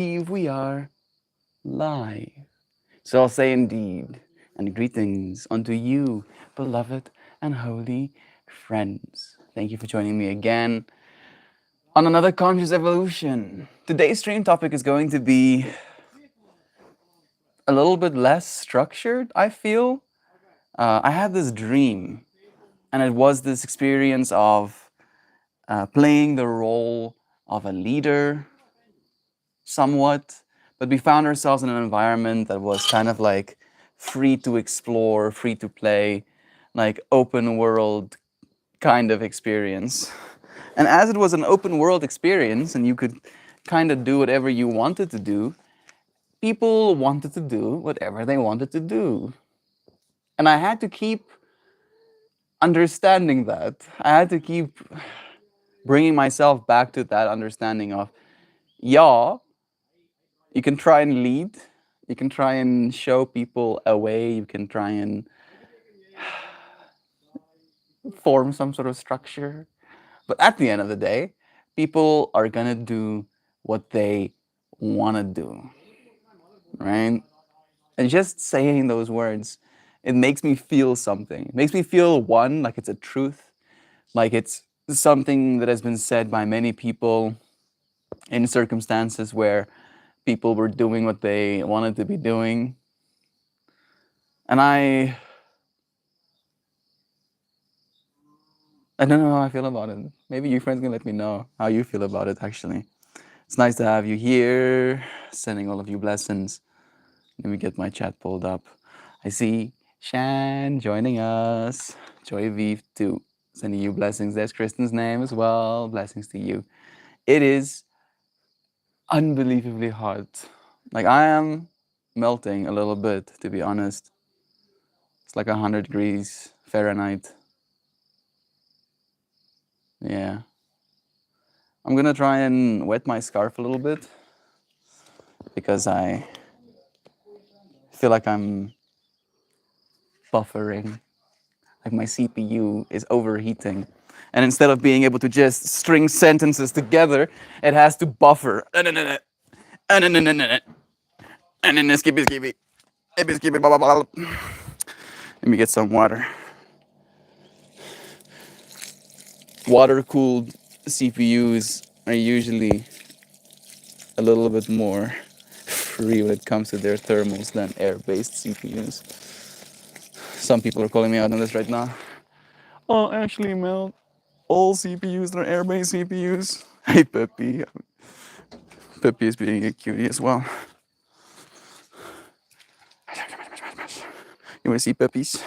We are live. So I'll say indeed, and greetings unto you, beloved and holy friends. Thank you for joining me again on another Conscious Evolution. Today's stream topic is going to be a little bit less structured, I feel. I had this dream, and it was this experience of playing the role of a leader somewhat, but we found ourselves in an environment that was kind of like free to explore, free to play, like open world kind of experience. And as it was an open world experience and you could kind of do whatever you wanted to do, people wanted to do whatever they wanted to do. And I had to keep understanding that. I had to keep bringing myself back to that understanding of, yeah, you can try and lead, you can try and show people a way, you can try and form some sort of structure. But at the end of the day, people are gonna do what they wanna do, right? And just saying those words, it makes me feel something. It makes me feel one, like it's a truth, like it's something that has been said by many people in circumstances where people were doing what they wanted to be doing. And I don't know how I feel about it. Maybe you friends can let me know how you feel about it, actually. It's nice to have you here. Sending all of you blessings. Let me get my chat pulled up. I see Shan joining us. Joy Vive too. Sending you blessings. There's Kristen's name as well. Blessings to you. It is unbelievably hot. Like I am melting a little bit, to be honest. It's like 100 degrees Fahrenheit. Yeah. I'm gonna try and wet my scarf a little bit because I feel like I'm buffering, like my CPU is overheating. And instead of being able to just string sentences together, it has to buffer. And then skippy. Let me get some water. Water cooled CPUs are usually a little bit more free when it comes to their thermals than air based CPUs. Some people are calling me out on this right now. Oh, actually, Mel, all CPUs are air based CPUs. Hey, Peppy. Peppy is being a cutie as well. You want to see puppies?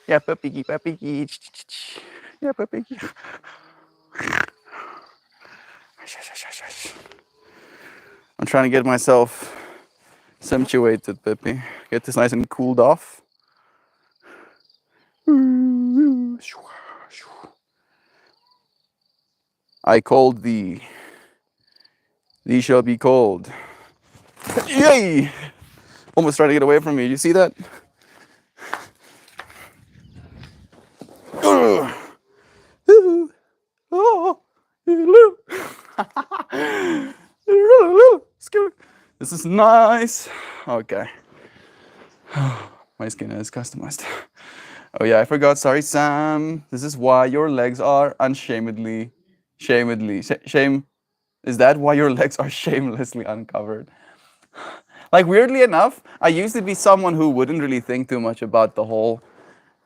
Yeah, puppy. Yeah, puppy. I'm trying to get myself accentuated, Peppy. Get this nice and cooled off. I called thee. Thee shall be called. Yay! Almost trying to get away from me. You see that? This is nice. Okay. My skin is customized. Oh yeah, I forgot. Sorry, Sam. This is why your legs are unshamedly, shame. Is that why your legs are shamelessly uncovered? Like weirdly enough, I used to be someone who wouldn't really think too much about the whole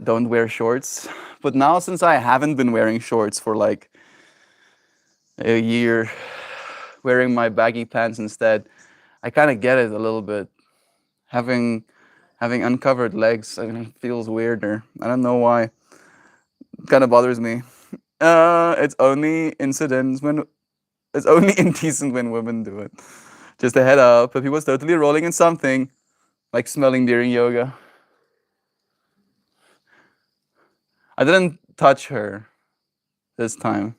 don't wear shorts. But now since I haven't been wearing shorts for like a year, wearing my baggy pants instead, I kind of get it a little bit. Having uncovered legs, I mean, it feels weirder. I don't know why. It kind of bothers me. It's only incidents when it's only indecent when women do it. Just a head up. If he was totally rolling in something, like smelling during yoga. I didn't touch her this time.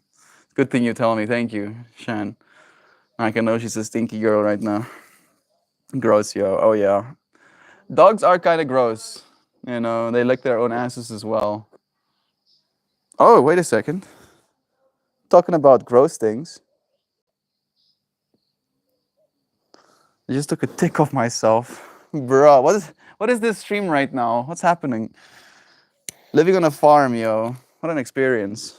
Good thing you tell me. Thank you, Shan. I can know she's a stinky girl right now. Gross, yo. Oh yeah. Dogs are kind of gross. You know, they lick their own asses as well. Oh, wait a second. Talking about gross things. I just took a tick off myself. Bruh, what is this stream right now? What's happening? Living on a farm, yo. What an experience.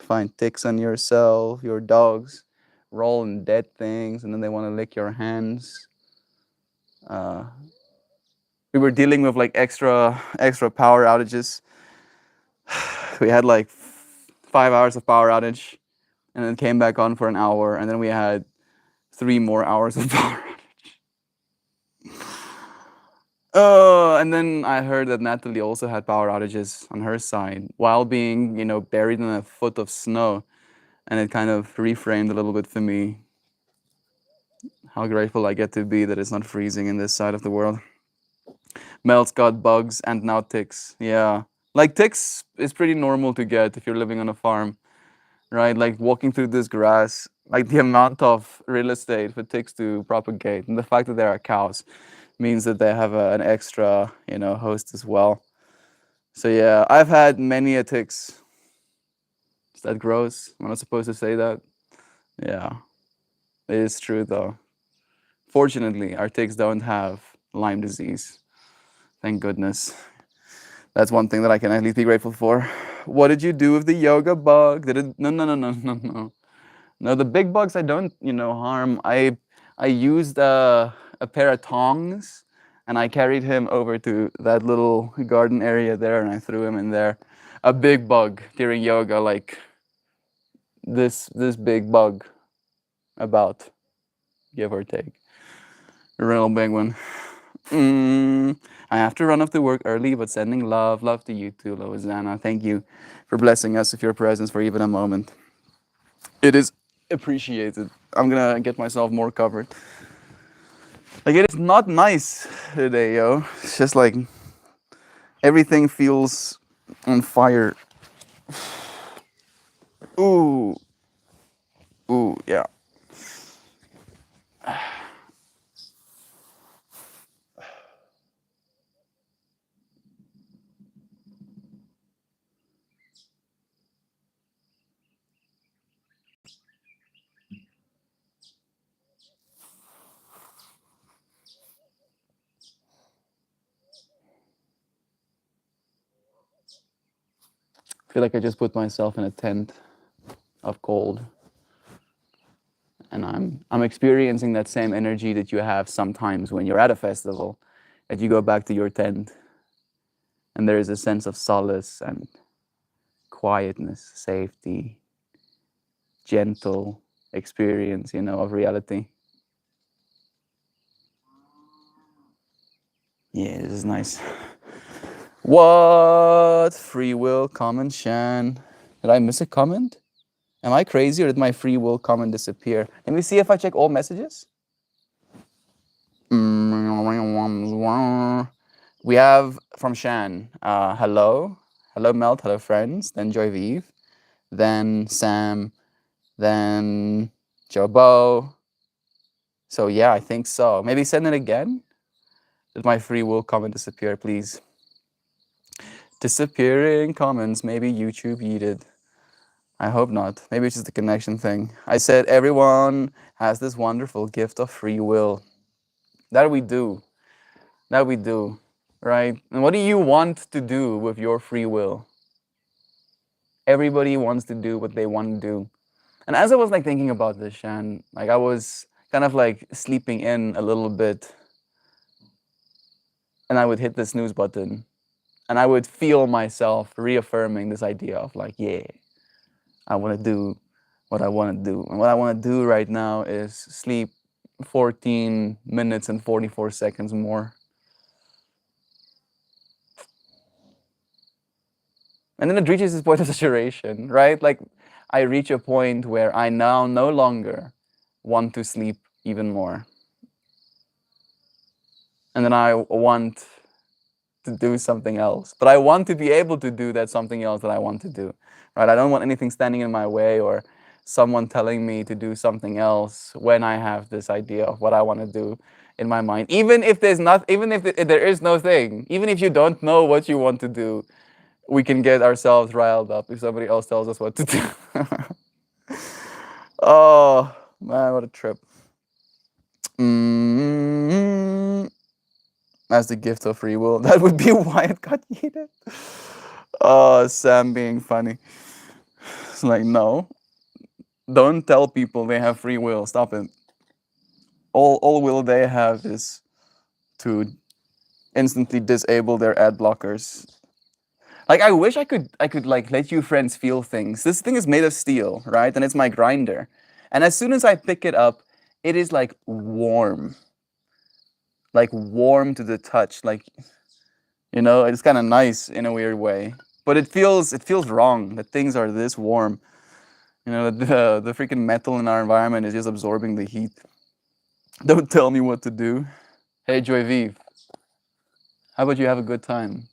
Find ticks on yourself, your dogs roll in dead things, and then they want to lick your hands. Uh, we were dealing with like extra power outages. We had like 5 hours of power outage, and then came back on for an hour, and then we had 3 more hours of power. And then I heard that Natalie also had power outages on her side while being, buried in a foot of snow. And it kind of reframed a little bit for me how grateful I get to be that it's not freezing in this side of the world. Mel's got bugs and now ticks. Yeah. Like ticks is pretty normal to get if you're living on a farm, right? Like walking through this grass, like the amount of real estate for ticks to propagate and the fact that there are cows means that they have an extra, host as well. So yeah, I've had many a ticks. Is that gross? Am I not supposed to say that? Yeah, it is true though. Fortunately, our ticks don't have Lyme disease. Thank goodness. That's one thing that I can at least be grateful for. What did you do with the yoga bug? Did it? No, no, no, no, no, no. No, the big bugs I don't, harm. I used a pair of tongs, and I carried him over to that little garden area there, and I threw him in there. A big bug during yoga, like this big bug, about, give or take. A real big one. I have to run off to work early, but sending love to you too, Loizana. Thank you for blessing us with your presence for even a moment. It is appreciated. I'm gonna get myself more covered. Like it is not nice today, yo. It's just like everything feels on fire. Ooh, ooh, yeah. I feel like I just put myself in a tent of cold, and I'm experiencing that same energy that you have sometimes when you're at a festival, that you go back to your tent, and there is a sense of solace and quietness, safety, gentle experience, of reality. Yeah, this is nice. What? Free will comment, Shan. Did I miss a comment? Am I crazy or did my free will comment disappear? Let me see if I check all messages. We have from Shan, hello. Hello, Melt. Hello, friends. Then Joy Vive. Then Sam. Then Jobo. So yeah, I think so. Maybe send it again. Did my free will comment disappear, please? Disappearing comments. Maybe YouTube yeeted. I hope not. Maybe it's just a connection thing. I said everyone has this wonderful gift of free will. That we do. That we do. Right? And what do you want to do with your free will? Everybody wants to do what they want to do. And as I was like thinking about this, Shan, like I was kind of like sleeping in a little bit, and I would hit the snooze button, and I would feel myself reaffirming this idea of like, yeah, I want to do what I want to do. And what I want to do right now is sleep 14 minutes and 44 seconds more. And then it reaches this point of saturation, right? Like I reach a point where I now no longer want to sleep even more. And then I want to do something else. But I want to be able to do that something else that I want to do, right? I don't want anything standing in my way or someone telling me to do something else when I have this idea of what I want to do in my mind. Even if there's not, even if there is no thing, even if you don't know what you want to do, we can get ourselves riled up if somebody else tells us what to do. Oh, Man, what a trip. Mm, as the gift of free will. That would be why it got yeeted. Oh, Sam being funny. It's like, no, don't tell people they have free will. Stop it. All will they have is to instantly disable their ad blockers. Like I wish I could like let you friends feel things. This thing is made of steel, right? And it's my grinder. And as soon as I pick it up, it is like warm. Like warm to the touch. Like it's kind of nice in a weird way. But it feels wrong that things are this warm. That the freaking metal in our environment is just absorbing the heat. Don't tell me what to do. Hey Joy Vive, how about you have a good time?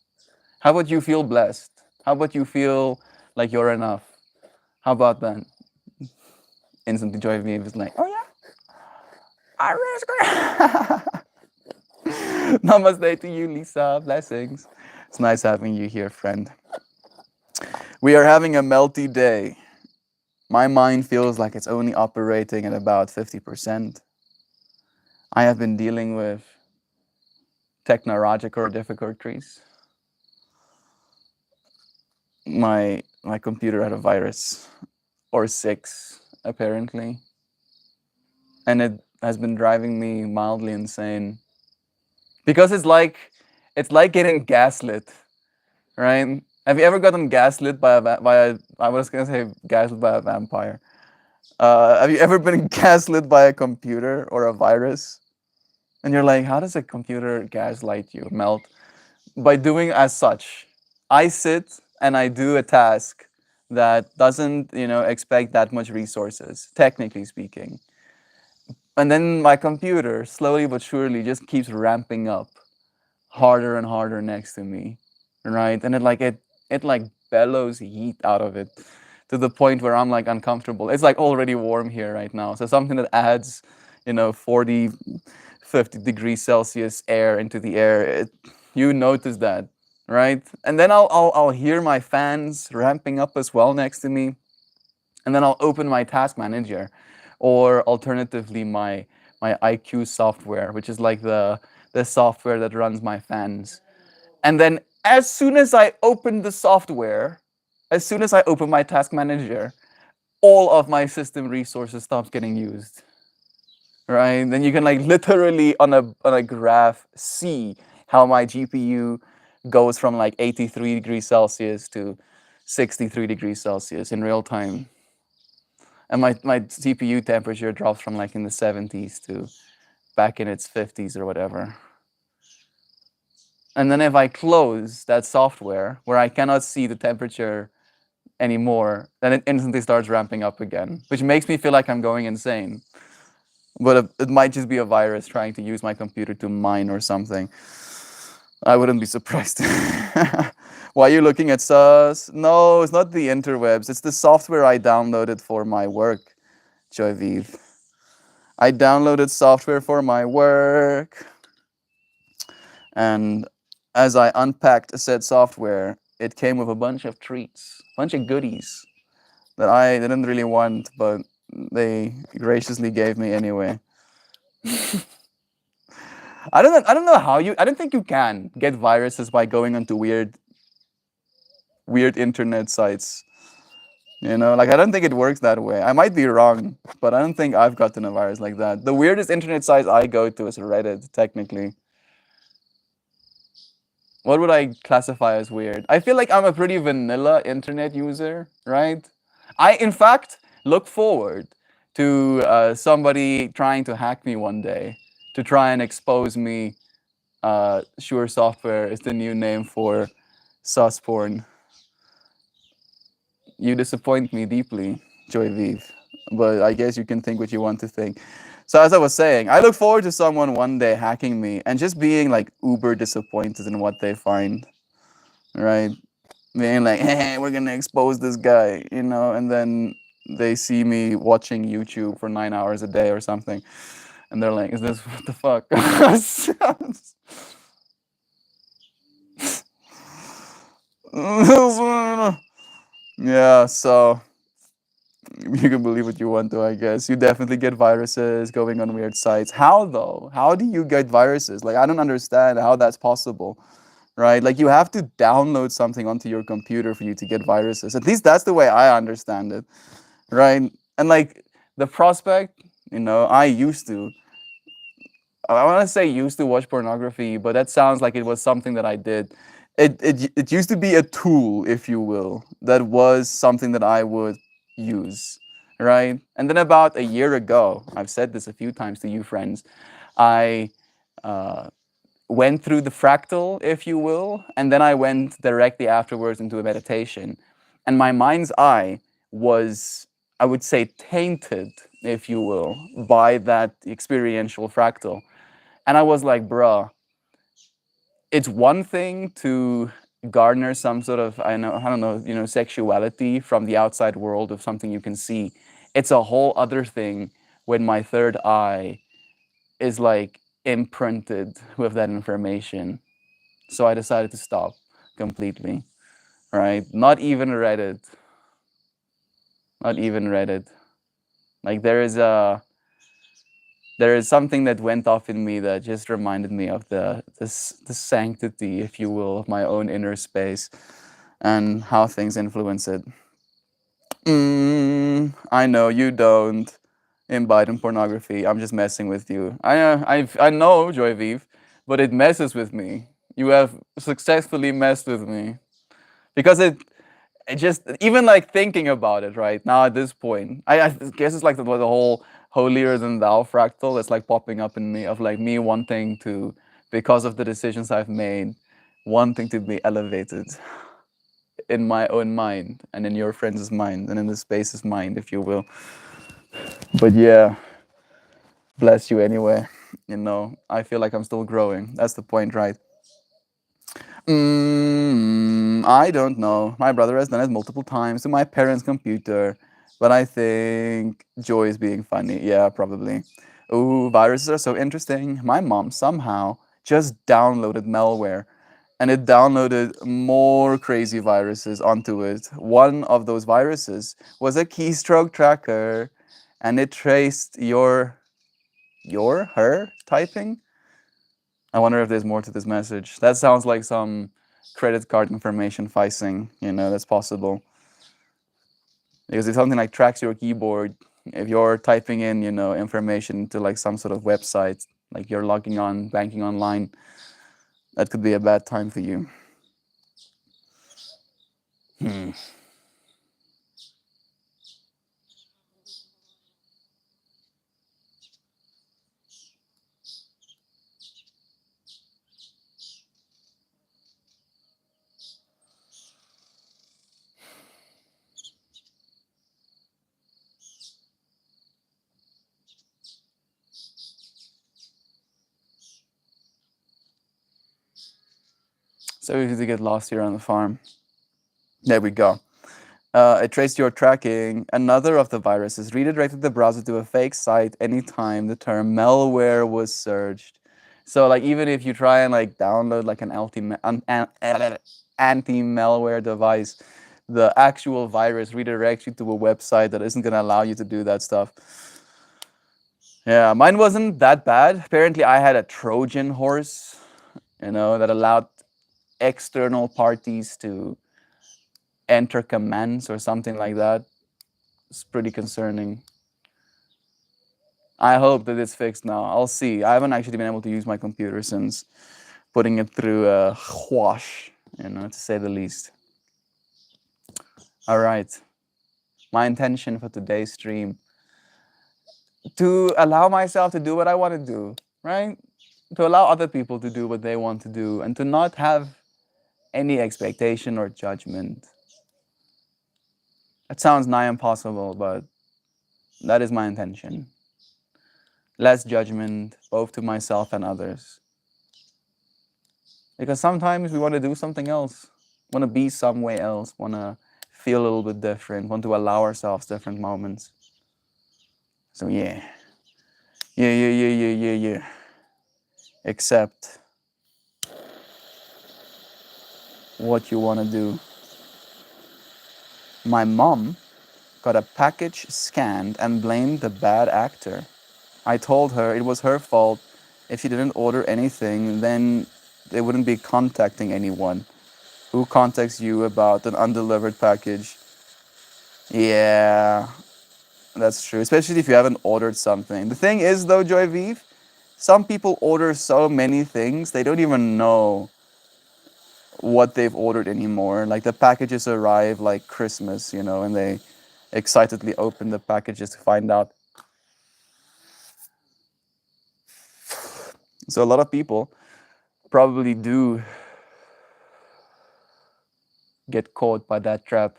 How about you feel blessed? How about you feel like you're enough? How about that? Instantly Joy Vive is like, oh yeah, I risk. Namaste to you, Lisa. Blessings. It's nice having you here, friend. We are having a melty day. My mind feels like it's only operating at about 50%. I have been dealing with technological difficulties. My computer had a virus, or 6 apparently, and it has been driving me mildly insane. Because it's like getting gaslit, right? Have you ever gotten gaslit I was gonna say gaslit by a vampire. Have you ever been gaslit by a computer or a virus? And you're like, how does a computer gaslight you, melt? By doing as such. I sit and I do a task that doesn't, expect that much resources, technically speaking. And then my computer, slowly but surely, just keeps ramping up harder and harder next to me, right? And it like bellows heat out of it to the point where I'm like uncomfortable. It's like already warm here right now. So something that adds, 40, 50 degrees Celsius air into the air, you notice that, right? And then I'll hear my fans ramping up as well next to me. And then I'll open my task manager, or alternatively my IQ software, which is like the software that runs my fans. And then as soon as I open the software, as soon as I open my task manager, all of my system resources stops getting used. Right? Then you can like literally on a graph see how my GPU goes from like 83 degrees Celsius to 63 degrees Celsius in real time. And my CPU temperature drops from like in the 70s to back in its 50s or whatever. And then if I close that software where I cannot see the temperature anymore, then it instantly starts ramping up again, which makes me feel like I'm going insane. But it might just be a virus trying to use my computer to mine or something. I wouldn't be surprised. Why are you looking at sus? No, it's not the interwebs. It's the software I downloaded for my work, Joy Vive. I downloaded software for my work. And as I unpacked said software, it came with a bunch of treats, a bunch of goodies that I didn't really want, but they graciously gave me anyway. I don't know how I don't think you can get viruses by going onto weird internet sites. Like I don't think it works that way. I might be wrong, but I don't think I've gotten a virus like that. The weirdest internet site I go to is Reddit, technically. What would I classify as weird? I feel like I'm a pretty vanilla internet user, right? I, in fact, look forward to somebody trying to hack me one day to try and expose me. Sure Software is the new name for sus porn. You disappoint me deeply, Joy Vive, but I guess you can think what you want to think. So as I was saying, I look forward to someone one day hacking me and just being like uber disappointed in what they find, right? Being like, hey, we're gonna expose this guy, and then they see me watching YouTube for 9 hours a day or something, and they're like, is this what the fuck? Yeah, so You can believe what you want to, I guess. You definitely get viruses going on weird sites. How though? How do you get viruses? Like, I don't understand how that's possible, right? Like, you have to download something onto your computer for you to get viruses. At least that's the way I understand it, right? And like the prospect, I used to. I want to say used to watch pornography, but that sounds like it was something that I did. It used to be a tool, if you will, that was something that I would use, right? And then about a year ago, I've said this a few times to you friends, I uh, went through the fractal, if you will, and then I went directly afterwards into a meditation. And my mind's eye was, I would say, tainted, if you will, by that experiential fractal. And I was like, bruh, it's one thing to garner some sort of, I don't know, sexuality from the outside world of something you can see. It's a whole other thing when my third eye is like imprinted with that information. So I decided to stop completely, right? Not even Reddit. Not even Reddit. Like there is something that went off in me that just reminded me of the sanctity, if you will, of my own inner space and how things influence it. I know you don't imbibe in pornography. I'm just messing with you. I know, Joy Vive, but it messes with me. You have successfully messed with me because it just even like thinking about it right now at this point. I guess it's like the whole holier than thou fractal that's like popping up in me of like me wanting to, because of the decisions I've made, wanting to be elevated in my own mind and in your friend's mind and in the space's mind, if you will. But yeah, bless you anyway. I feel like I'm still growing. That's the point, right? I don't know. My brother has done it multiple times to my parents' computer, but I think Joy is being funny. Yeah, probably. Ooh, viruses are so interesting. My mom somehow just downloaded malware and it downloaded more crazy viruses onto it. One of those viruses was a keystroke tracker and it traced her typing. I wonder if there's more to this message. That sounds like some credit card information phishing, that's possible. Because if something like tracks your keyboard, if you're typing in, information to like some sort of website, like you're logging on, banking online, that could be a bad time for you. So easy to get lost here on the farm. There we go. It traced your tracking. Another of the viruses redirected the browser to a fake site anytime the term malware was searched. So like even if you try and like download like an anti-malware device, the actual virus redirects you to a website that isn't gonna allow you to do that stuff. Yeah, mine wasn't that bad. Apparently I had a Trojan horse, that allowed external parties to enter commands or something like that. It's pretty concerning. I hope that it's fixed now. I'll see. I haven't actually been able to use my computer since putting it through a wash, to say the least. All right. My intention for today's stream, to allow myself to do what I want to do, right? To allow other people to do what they want to do and to not have any expectation or judgment. That sounds nigh impossible, but that is my intention. Less judgment, both to myself and others. Because sometimes we want to do something else, want to be somewhere else, want to feel a little bit different, want to allow ourselves different moments. So yeah. Yeah. Accept what you want to do. My mom got a package scanned and blamed the bad actor. I told her it was her fault. If she didn't order anything, then they wouldn't be contacting anyone. Who contacts you about an undelivered package? Yeah, that's true. Especially if you haven't ordered something. The thing is, though, Joy Vive, some people order so many things they don't even know what they've ordered anymore. Like the packages arrive like Christmas, you know, and they excitedly open the packages to find out. So a lot of people probably do get caught by that trap,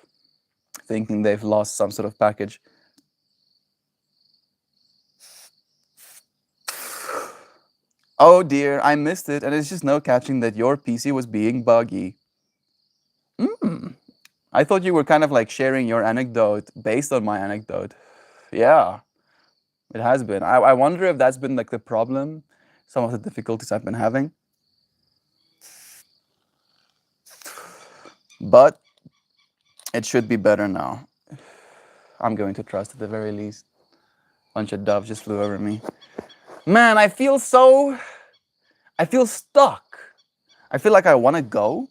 thinking they've lost some sort of package. Oh dear, I missed it, and it's just no catching that your PC was being buggy. I thought you were kind of like sharing your anecdote based on my anecdote. Yeah, it has been. I wonder if that's been like the problem, some of the difficulties I've been having. But it should be better now. I'm going to trust at the very least. Bunch of doves just flew over me. Man, I feel stuck. I feel like I want to go.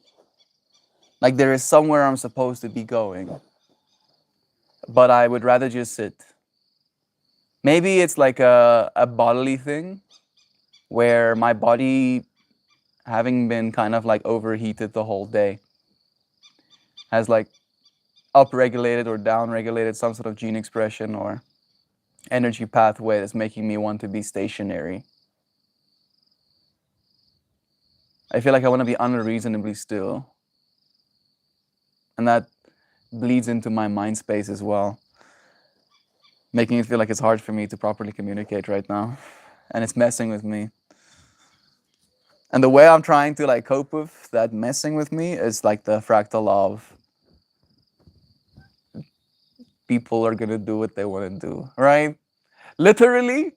Like there is somewhere I'm supposed to be going. But I would rather just sit. Maybe it's like a bodily thing where my body, having been kind of like overheated the whole day, has like upregulated or downregulated some sort of gene expression or energy pathway that's making me want to be stationary. I feel like I want to be unreasonably still. And that bleeds into my mind space as well, making it feel like it's hard for me to properly communicate right now. And it's messing with me. And the way I'm trying to like cope with that messing with me is like the fractal of people are gonna do what they want to do, right? Literally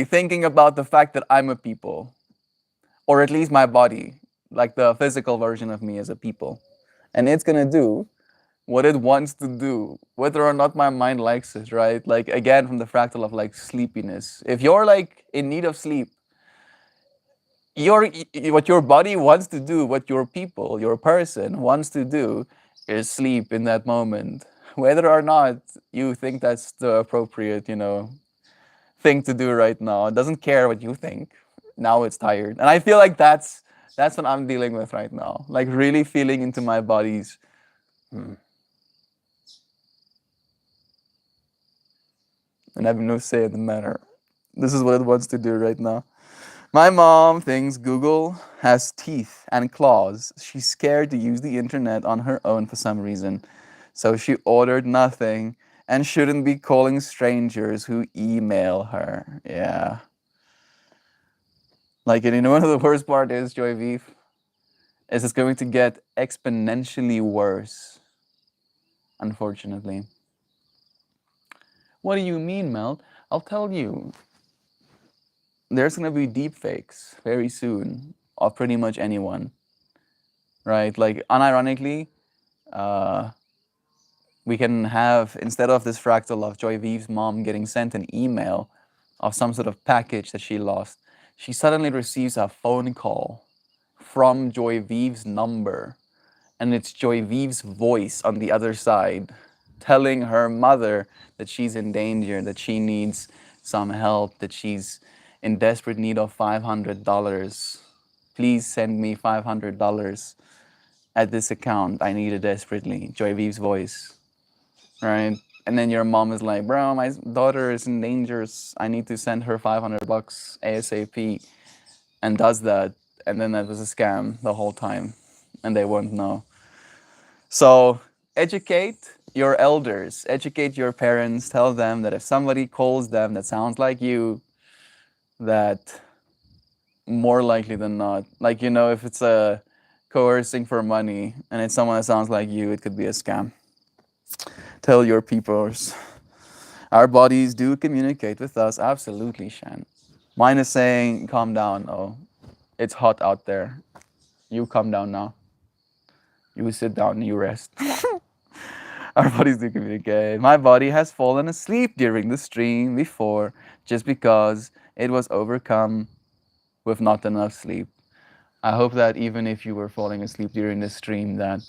thinking about the fact that I'm a people, or at least my body, like the physical version of me is a people. And it's gonna do what it wants to do, whether or not my mind likes it, right? Like again, from the fractal of like sleepiness. If you're like in need of sleep, what your body wants to do, what your people, your person wants to do, is sleep in that moment. Whether or not you think that's the appropriate, thing to do right now. It doesn't care what you think. Now it's tired. And I feel like that's what I'm dealing with right now. Like really feeling into my body's and having no say in the matter. This is what it wants to do right now. My mom thinks Google has teeth and claws. She's scared to use the internet on her own for some reason. So she ordered nothing and shouldn't be calling strangers who email her. Yeah. Like, and you know what the worst part is, Joy Vive? Is it's going to get exponentially worse, unfortunately. What do you mean, Mel? I'll tell you. There's going to be deep fakes very soon of pretty much anyone, right? Like, unironically, we can have, instead of this fractal of Joy Vive's mom getting sent an email of some sort of package that she lost, she suddenly receives a phone call from Joy Vive's number, and it's Joy Vive's voice on the other side telling her mother that she's in danger, that she needs some help, that she's in desperate need of $500. Please send me $500 at this account. I need it desperately. Joy Vive's voice, right? And then your mom is like, bro, my daughter is in danger. I need to send her $500 ASAP, and does that. And then that was a scam the whole time, and they won't know. So educate your elders, educate your parents, tell them that if somebody calls them that sounds like you, that more likely than not, like, if it's a coercing for money and it's someone that sounds like you, it could be a scam. Tell your peoples. Our bodies do communicate with us, absolutely, Shan. Mine is saying, calm down, oh, it's hot out there. You calm down now. You sit down and you rest. Our bodies do communicate. My body has fallen asleep during the stream before just because it was overcome with not enough sleep. I hope that even if you were falling asleep during the stream, that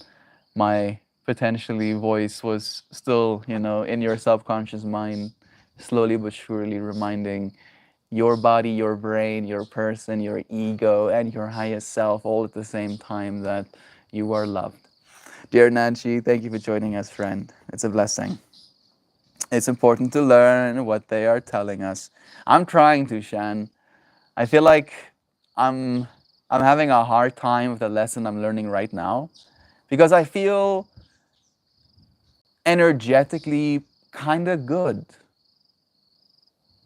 my potentially voice was still, in your subconscious mind, slowly but surely reminding your body, your brain, your person, your ego, and your highest self all at the same time that you are loved. Dear Nancy, thank you for joining us, friend. It's a blessing. It's important to learn what they are telling us. I'm trying to, Shan. I feel like I'm I'm having a hard time with the lesson I'm learning right now because I feel energetically kind of good.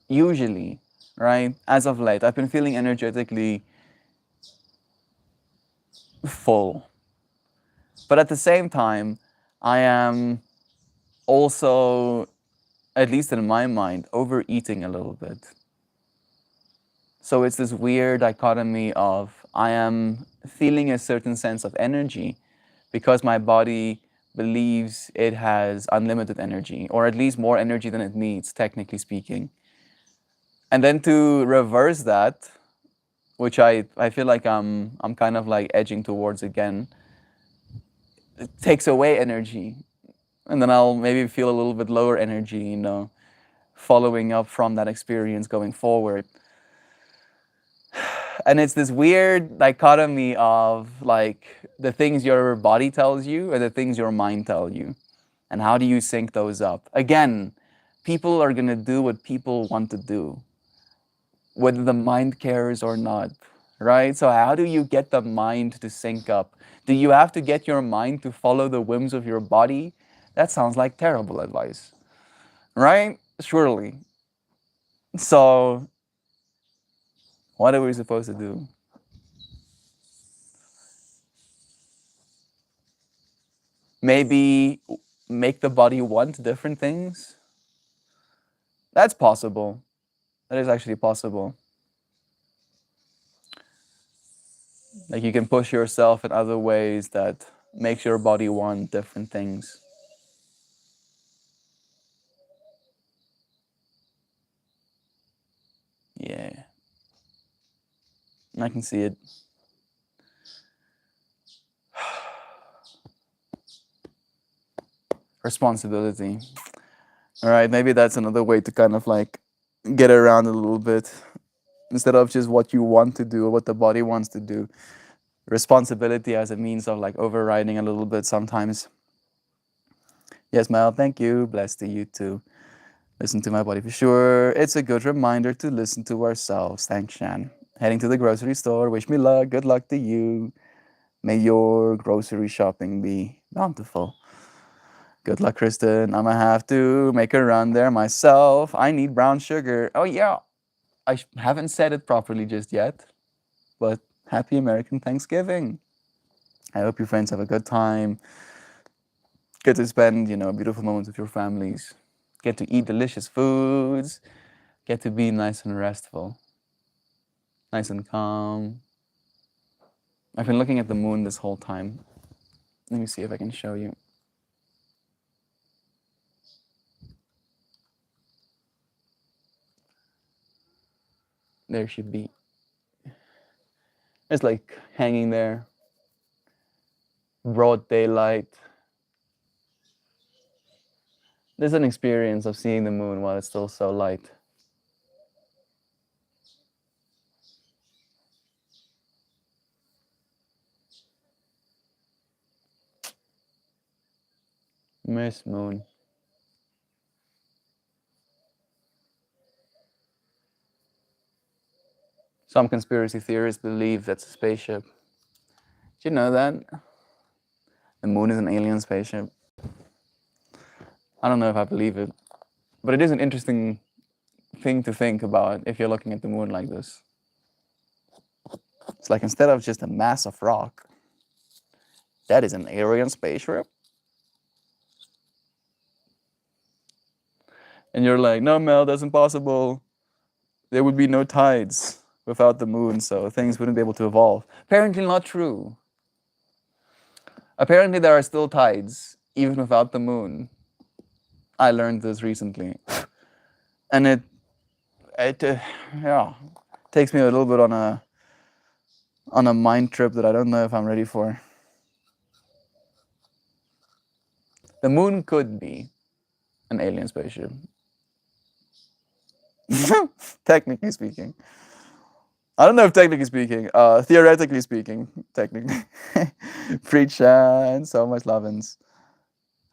Usually, right? As of late, I've been feeling energetically full. But at the same time, I am also, at least in my mind, overeating a little bit. So it's this weird dichotomy of I am feeling a certain sense of energy because my body believes it has unlimited energy, or at least more energy than it needs, technically speaking. And then to reverse that, which I feel like I'm kind of like edging towards again, it takes away energy. And then I'll maybe feel a little bit lower energy, following up from that experience going forward. And it's this weird dichotomy of like the things your body tells you and the things your mind tell you. And how do you sync those up? Again, people are going to do what people want to do, whether the mind cares or not, right? So how do you get the mind to sync up? Do you have to get your mind to follow the whims of your body? That sounds like terrible advice, right? Surely. So what are we supposed to do? Maybe make the body want different things? That's possible. That is actually possible. Like you can push yourself in other ways that makes your body want different things. Yeah. I can see it. Responsibility. All right, maybe that's another way to kind of like get around a little bit instead of just what you want to do or what the body wants to do. Responsibility as a means of like overriding a little bit sometimes. Yes, Mel, thank you. Blessed to you too. Listen to my body for sure. It's a good reminder to listen to ourselves. Thanks, Shan. Heading to the grocery store. Wish me luck. Good luck to you. May your grocery shopping be bountiful. Good luck, Kristen. I'm gonna have to make a run there myself. I need brown sugar. Oh, yeah. I haven't said it properly just yet, but happy American Thanksgiving. I hope your friends have a good time. Get to spend, beautiful moments with your families. Get to eat delicious foods. Get to be nice and restful. Nice and calm. I've been looking at the moon this whole time. Let me see if I can show you. There should be. It's like hanging there. Broad daylight. There's an experience of seeing the moon while it's still so light. Miss Moon. Some conspiracy theorists believe that's a spaceship. Did you know that? The moon is an alien spaceship. I don't know if I believe it, but it is an interesting thing to think about if you're looking at the moon like this. It's like instead of just a mass of rock, that is an alien spaceship. And you're like, no, Mel, that's impossible. There would be no tides without the moon, so things wouldn't be able to evolve. Apparently not true. Apparently there are still tides even without the moon. I learned this recently, and it yeah takes me a little bit on a mind trip that I don't know if I'm ready for. The moon could be an alien spaceship, technically speaking. I don't know if technically speaking, theoretically speaking, technically. Preach and so much lovin's.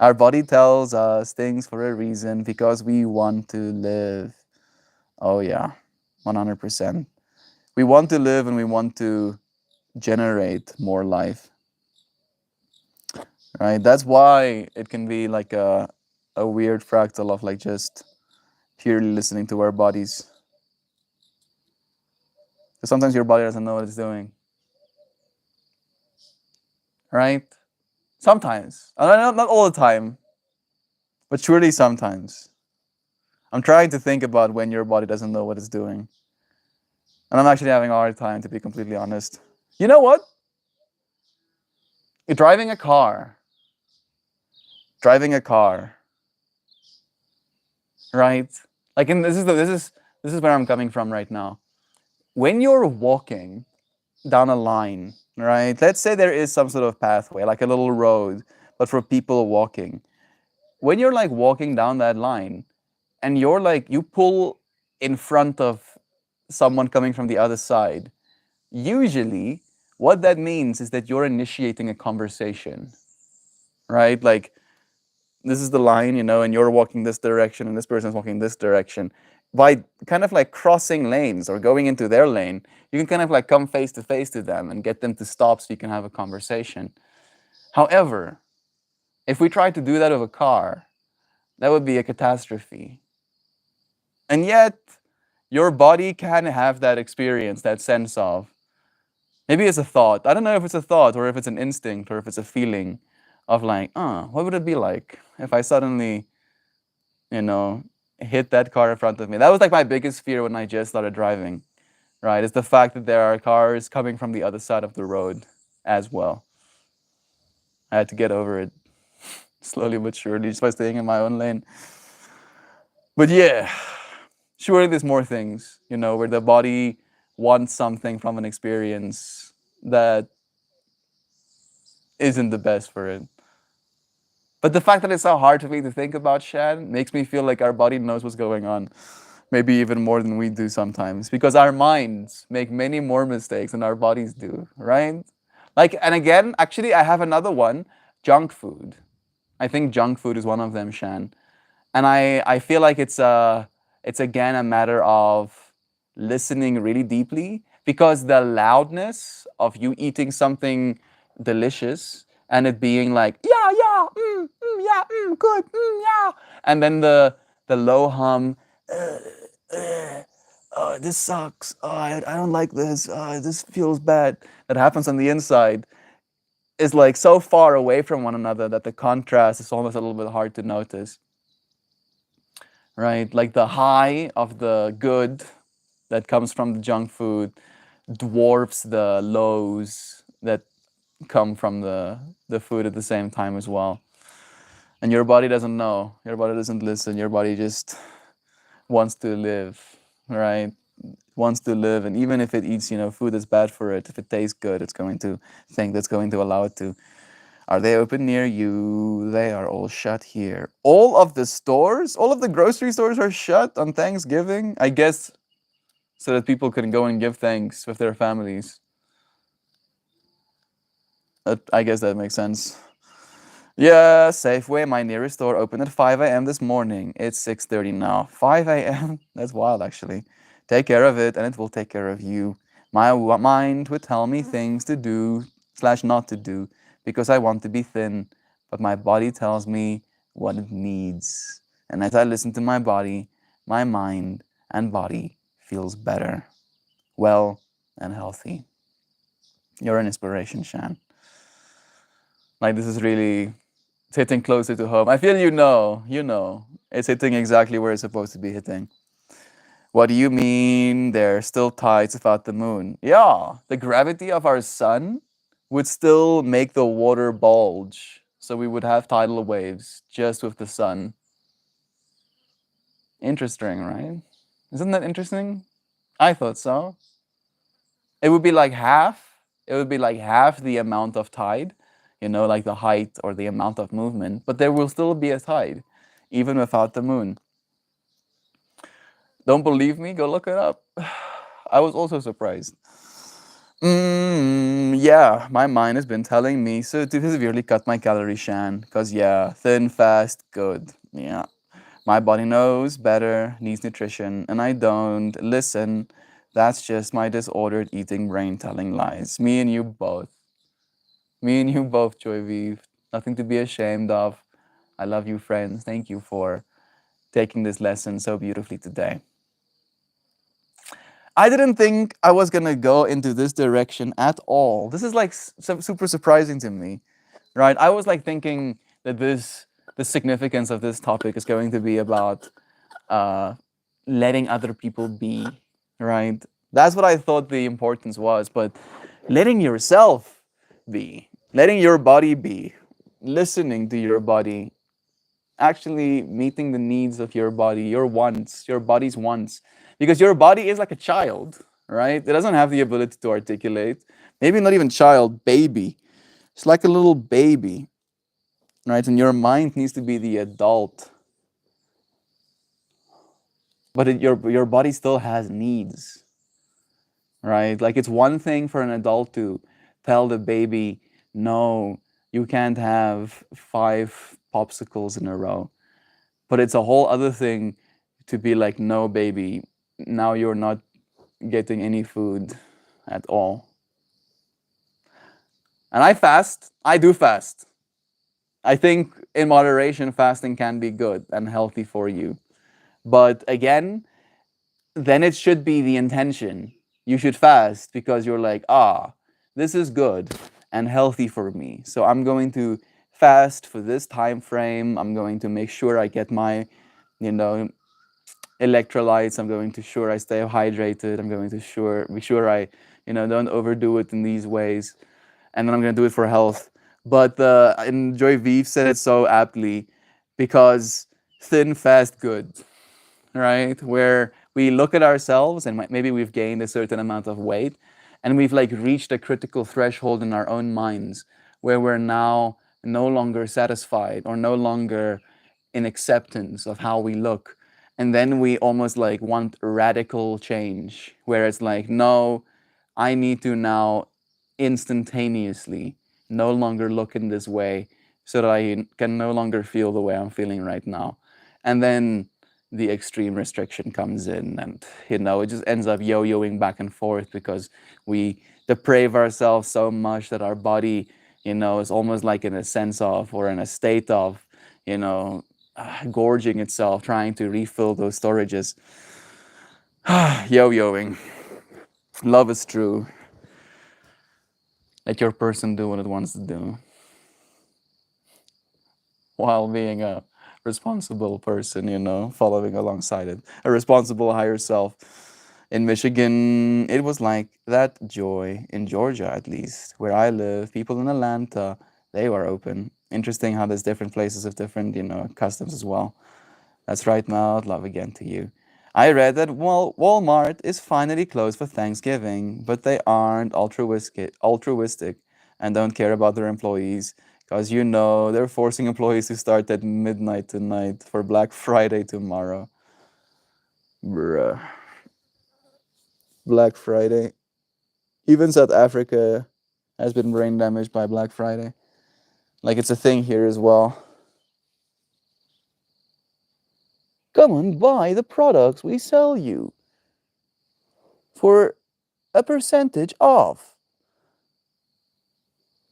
Our body tells us things for a reason because we want to live. Oh yeah, 100%. We want to live and we want to generate more life, right? That's why it can be like a weird fractal of like just purely listening to our bodies. Because sometimes your body doesn't know what it's doing, right? Sometimes, not all the time, but surely sometimes. I'm trying to think about when your body doesn't know what it's doing, and I'm actually having a hard time, to be completely honest. You know what? You're driving a car, right? Like, and this is where I'm coming from right now. When you're walking down a line, right? Let's say there is some sort of pathway, like a little road, but for people walking. When you're like walking down that line, and you're like you pull in front of someone coming from the other side, usually what that means is that you're initiating a conversation, right? Like this is the line, you know, and you're walking this direction and this person's walking this direction. By kind of like crossing lanes or going into their lane, you can kind of like come face to face to them and get them to stop so you can have a conversation. However, if we try to do that with a car, that would be a catastrophe. And yet, your body can have that experience, that sense of, maybe it's a thought. I don't know if it's a thought or if it's an instinct or if it's a feeling of like, what would it be like if I suddenly, you know, hit that car in front of me? That was like my biggest fear when I just started driving, right? Is the fact that there are cars coming from the other side of the road as well. I had to get over it slowly but surely just by staying in my own lane. But yeah, surely there's more things, you know, where the body wants something from an experience that isn't the best for it. But the fact that it's so hard for me to think about, Shan, makes me feel like our body knows what's going on. Maybe even more than we do sometimes. Because our minds make many more mistakes than our bodies do, right? Like, and again, actually, I have another one, junk food. I think junk food is one of them, Shan. And I feel like it's again a matter of listening really deeply because the loudness of you eating something delicious and it being like yeah, good, yeah, and then the low hum, oh, this sucks, oh, I don't like this, this feels bad, that happens on the inside is like so far away from one another that the contrast is almost a little bit hard to notice, right? Like the high of the good that comes from the junk food dwarfs the lows that come from the food at the same time as well. And your body doesn't know, your body doesn't listen, your body just wants to live, right? Wants to live, and even if it eats, you know, food that's bad for it, if it tastes good, it's going to think that's going to allow it to. Are they open near you? They are all shut here. All of the stores, all of the grocery stores are shut on Thanksgiving, I guess, so that people can go and give thanks with their families. I guess that makes sense. Yeah, Safeway, my nearest store, opened at 5 a.m. this morning. It's 6:30 now. 5 a.m.? That's wild, actually. Take care of it, and it will take care of you. My mind would tell me things to do slash not to do because I want to be thin, but my body tells me what it needs. And as I listen to my body, my mind and body feels better, well, and healthy. You're an inspiration, Shan. Like, this is really, it's hitting closer to home. I feel you know, it's hitting exactly where it's supposed to be hitting. What do you mean there's still tides without the moon? Yeah, the gravity of our sun would still make the water bulge So we would have tidal waves just with the sun. Interesting, right? Isn't that interesting? I thought so. It would be like half. It would be like half the amount of tide, like the height or the amount of movement, but there will still be a tide, even without the moon. Don't believe me? Go look it up. I was also surprised. Yeah, my mind has been telling me so to severely cut my calories, Shan. Because, yeah, thin, fast, good. Yeah. My body knows better, needs nutrition, and I don't. Listen, that's just my disordered eating brain telling lies. Me and you both. Me and you both, Joy Vive. Nothing to be ashamed of. I love you, friends. Thank you for taking this lesson so beautifully today. I didn't think I was gonna go into this direction at all. This is like super surprising to me, right? I was like thinking that the significance of this topic is going to be about uh, letting other people be, right? That's what I thought the importance was, but letting yourself be, letting your body be, listening to your body, actually meeting the needs of your body, your wants, your body's wants. Because your body is like a child, right? It doesn't have the ability to articulate. Maybe not even child, baby. It's like a little baby, right? And your mind needs to be the adult. But your body still has needs, right? Like it's one thing for an adult to tell the baby, no, you can't have 5 popsicles in a row. But it's a whole other thing to be like, no, baby, now you're not getting any food at all. And I fast. I do fast. I think in moderation, fasting can be good and healthy for you. But again, then it should be the intention. You should fast because you're like, this is good and healthy for me. So I'm going to fast for this time frame. I'm going to make sure I get my, electrolytes. I'm going to sure I stay hydrated. I'm going to be sure I, don't overdo it in these ways. And then I'm going to do it for health. But and Joy Vive said it so aptly, because thin, fast, good, right? Where we look at ourselves and maybe we've gained a certain amount of weight, and we've like reached a critical threshold in our own minds where we're now no longer satisfied or no longer in acceptance of how we look. And then we almost like want radical change where it's like, no, I need to now instantaneously no longer look in this way so that I can no longer feel the way I'm feeling right now. And then the extreme restriction comes in, and it just ends up yo-yoing back and forth because we deprave ourselves so much that our body is almost like in a sense of, or in a state of, gorging itself, trying to refill those storages. Yo-yoing. Love is true. Let your person do what it wants to do while being a responsible person, following alongside it. A responsible higher self. In Michigan, it was like that, Joy. In Georgia, at least, where I live, people in Atlanta, they were open. Interesting how there's different places of different, customs as well. That's right, Mouth. Love again to you. I read that Walmart is finally closed for Thanksgiving, but they aren't altruistic and don't care about their employees, because they're forcing employees to start at midnight tonight for Black Friday tomorrow. Bruh. Black Friday. Even South Africa has been brain damaged by Black Friday. Like it's a thing here as well. Come and buy the products we sell you for a percentage off.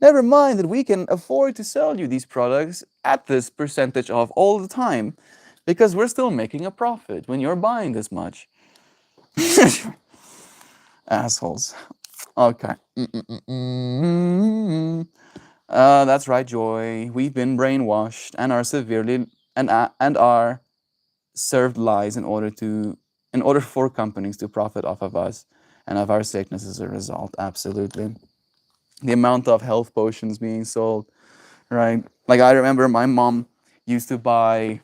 Never mind that we can afford to sell you these products at this percentage off all the time, because we're still making a profit when you're buying this much. Assholes. Okay. That's right, Joy. We've been brainwashed and are severely and are served lies in order for companies to profit off of us and of our sickness as a result. Absolutely. The amount of health potions being sold, right? Like I remember my mom used to buy,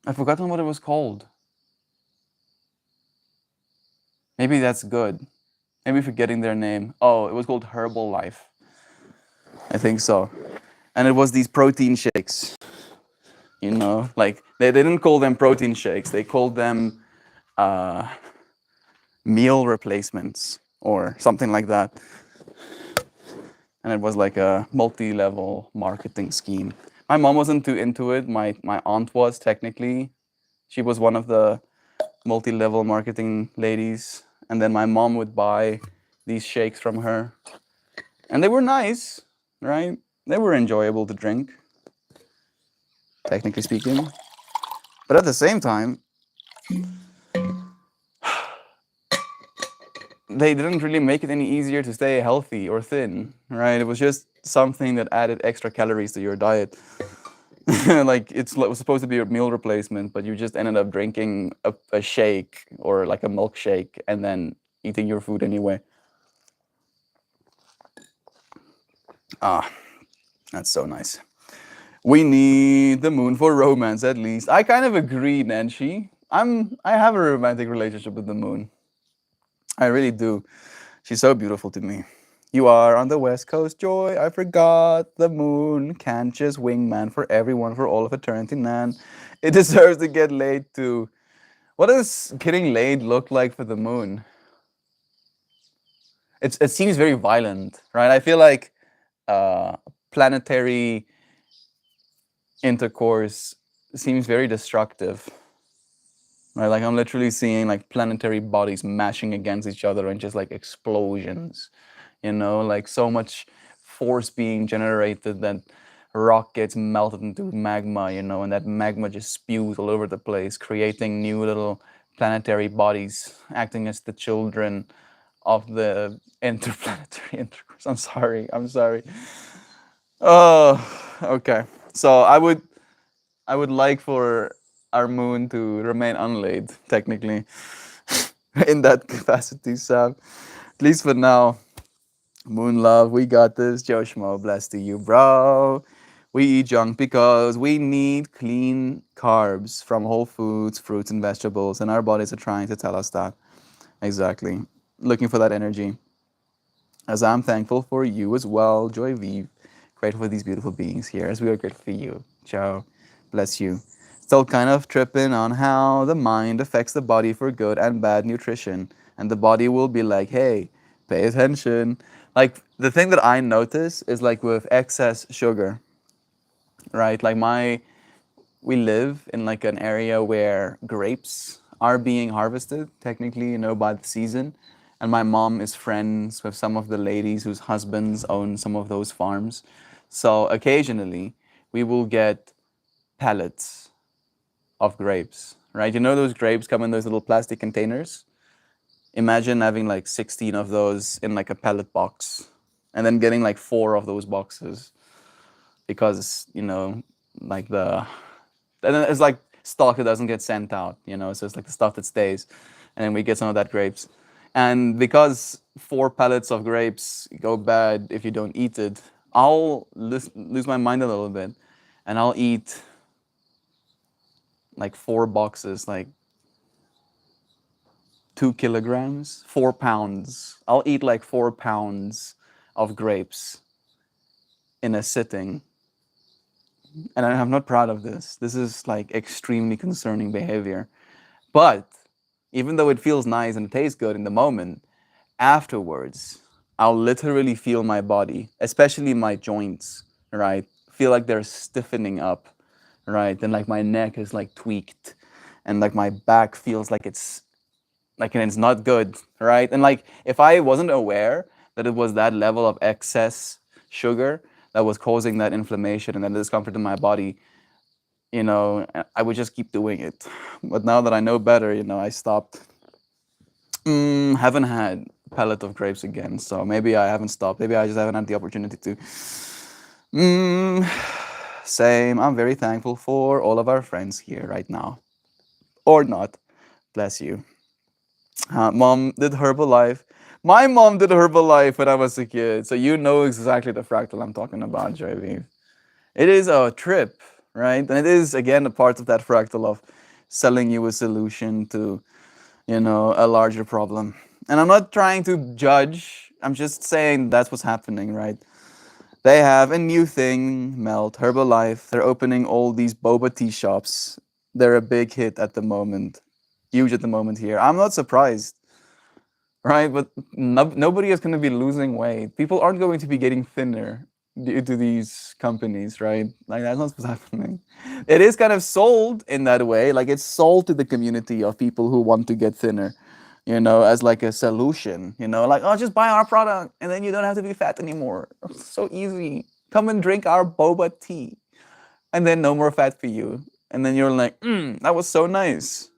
I've forgotten what it was called. Maybe that's good. Maybe forgetting their name. Oh, it was called Herbalife. I think so. And it was these protein shakes, like they didn't call them protein shakes, they called them uh, meal replacements or something like that. And it was like a multi-level marketing scheme. My mom wasn't too into it. My aunt was technically. She was one of the multi-level marketing ladies. And then my mom would buy these shakes from her. And they were nice, right? They were enjoyable to drink, technically speaking. But at the same time, they didn't really make it any easier to stay healthy or thin, right? It was just something that added extra calories to your diet. Like it was supposed to be a meal replacement, but you just ended up drinking a shake or like a milkshake and then eating your food anyway. Ah, that's so nice. We need the moon for romance, at least. I kind of agree, Nancy. I have a romantic relationship with the moon. I really do. She's so beautiful to me. You are on the West Coast, Joy. I forgot the moon can't just wingman for everyone for all of eternity, Nan. It deserves to get laid too. What does getting laid look like for the moon? It seems very violent, right? I feel like planetary intercourse seems very destructive, right? Like I'm literally seeing like planetary bodies mashing against each other and just like explosions, like so much force being generated that rock gets melted into magma, and that magma just spews all over the place, creating new little planetary bodies acting as the children of the interplanetary intercourse. I'm sorry. Oh, okay. So I would like for our moon to remain unlaid, technically, in that capacity, Sam. At least for now. Moon love, we got this. Joe Schmo, blessed to you, bro. We eat junk because we need clean carbs from whole foods, fruits, and vegetables, and our bodies are trying to tell us that. Exactly. Looking for that energy. As I'm thankful for you as well, Joy Vive. Grateful for these beautiful beings here, as we are grateful for you. Joe, bless you. Still kind of tripping on how the mind affects the body for good and bad nutrition. And the body will be like, hey, pay attention. Like the thing that I notice is like with excess sugar, right? We live in like an area where grapes are being harvested, technically, by the season. And my mom is friends with some of the ladies whose husbands own some of those farms. So occasionally we will get pallets of grapes, right? Those grapes come in those little plastic containers. Imagine having like 16 of those in like a pallet box and then getting like 4 of those boxes because, like and then it's like stock that doesn't get sent out, so it's like the stuff that stays. And then we get some of that grapes. And because 4 pallets of grapes go bad if you don't eat it, I'll lose my mind a little bit and I'll eat like 4 boxes, like 2 kilograms, 4 pounds. I'll eat like 4 pounds of grapes in a sitting. And I'm not proud of this. This is like extremely concerning behavior. But even though it feels nice and tastes good in the moment, afterwards, I'll literally feel my body, especially my joints, right? Feel like they're stiffening up, right? And like my neck is like tweaked and like my back feels like and it's not good, right? And like if I wasn't aware that it was that level of excess sugar that was causing that inflammation and that discomfort in my body, I would just keep doing it. But now that I know better, I stopped. Haven't had pallet of grapes again, so maybe I haven't stopped. Maybe I just haven't had the opportunity to. Same. I'm very thankful for all of our friends here right now, or not. Bless you. Mom did Herbalife. My mom did Herbalife when I was a kid, so you know exactly the fractal I'm talking about, JV. It is a trip, right? And it is again a part of that fractal of selling you a solution to, a larger problem. And I'm not trying to judge. I'm just saying that's what's happening, right? They have a new thing, Melt, Herbalife. They're opening all these boba tea shops. They're a big hit at the moment, huge at the moment here. I'm not surprised, right? But nobody is going to be losing weight. People aren't going to be getting thinner due to these companies, right? Like that's not what's happening. It is kind of sold in that way, like it's sold to the community of people who want to get thinner, as like a solution. Like, oh, just buy our product and then you don't have to be fat anymore. It's so easy. Come and drink our boba tea, and then no more fat for you. And then you're like, that was so nice.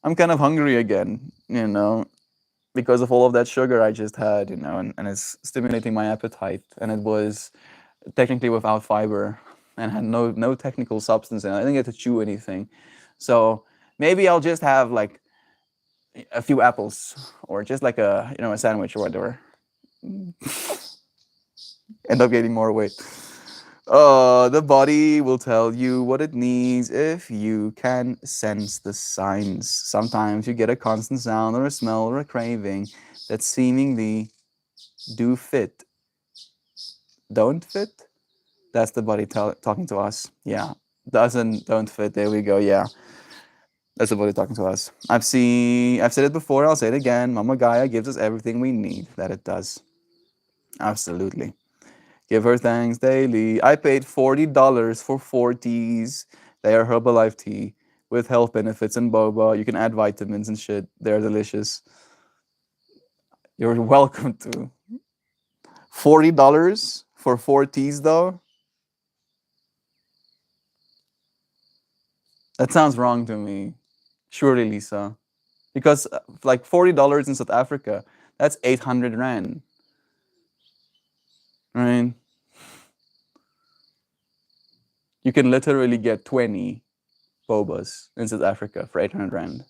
I'm kind of hungry again, because of all of that sugar I just had, and it's stimulating my appetite. And it was technically without fiber and had no technical substance in it. I didn't get to chew anything. So maybe I'll just have like a few apples or just like a sandwich or whatever. End up getting more weight. The body will tell you what it needs if you can sense the signs. Sometimes you get a constant sound or a smell or a craving that seemingly do fit. Don't fit? That's the body talking to us. Yeah. Don't fit. There we go. Yeah. That's the body talking to us. I've said it before, I'll say it again. Mama Gaia gives us everything we need. That it does. Absolutely. Give her thanks daily. I paid $40 for 4 teas. They are Herbalife tea with health benefits and boba. You can add vitamins and shit. They're delicious. You're welcome to. $40 for 4 teas though? That sounds wrong to me. Surely, Lisa. Because like $40 in South Africa, that's 800 Rand. Right? You can literally get 20 bobas in South Africa for 800 Rand.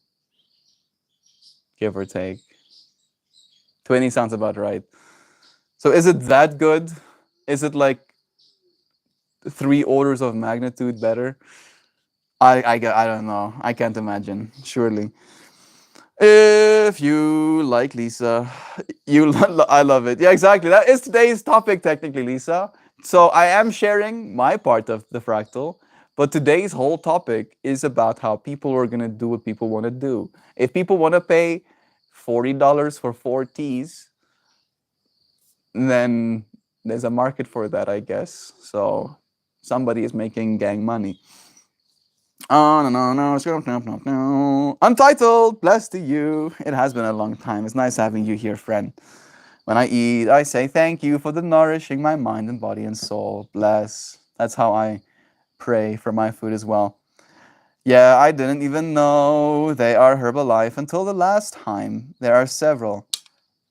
Give or take. 20 sounds about right. So is it that good? Is it like 3 orders of magnitude better? I don't know. I can't imagine. Surely. If you like Lisa, I love it. Yeah, exactly. That is today's topic, technically, Lisa. So I am sharing my part of the fractal, but today's whole topic is about how people are gonna do what people want to do. If people want to pay $40 for 4 teas, then there's a market for that, I guess. So somebody is making gang money. Oh, no. Untitled, blessed to you. It has been a long time. It's nice having you here, friend. When I eat, I say thank you for the nourishing my mind and body and soul. Bless. That's how I pray for my food as well. Yeah, I didn't even know they are Herbalife until the last time. There are several.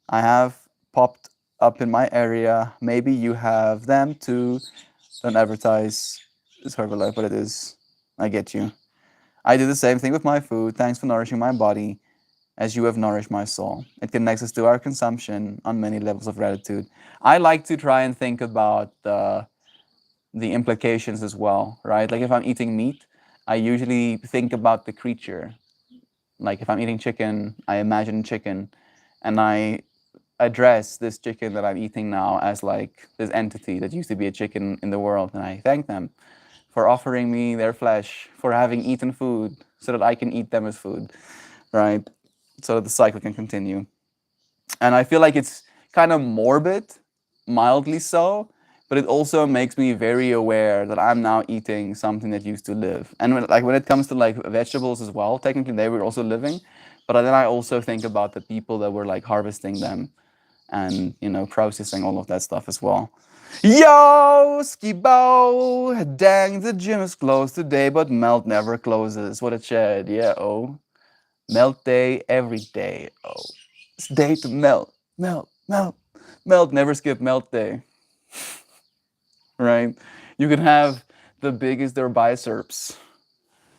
I have popped up in my area. Maybe you have them too. Don't advertise this Herbalife, but it is. I get you. I do the same thing with my food. Thanks for nourishing my body as you have nourished my soul. It connects us to our consumption on many levels of gratitude. I like to try and think about the implications as well, right? Like if I'm eating meat, I usually think about the creature. Like if I'm eating chicken, I imagine chicken and I address this chicken that I'm eating now as like this entity that used to be a chicken in the world, and I thank them for offering me their flesh, for having eaten food so that I can eat them as food, right? So that the cycle can continue. And I feel like it's kind of morbid, mildly so, but it also makes me very aware that I'm now eating something that used to live. And when it comes to like vegetables as well, technically they were also living, but then I also think about the people that were like harvesting them and processing all of that stuff as well. Yo, ski-bow, dang, the gym is closed today, but Melt never closes. What a chat, yeah, oh. Melt day every day, oh. It's day to melt, melt, melt. Melt, never skip melt day, right? You can have the biggest their biceps,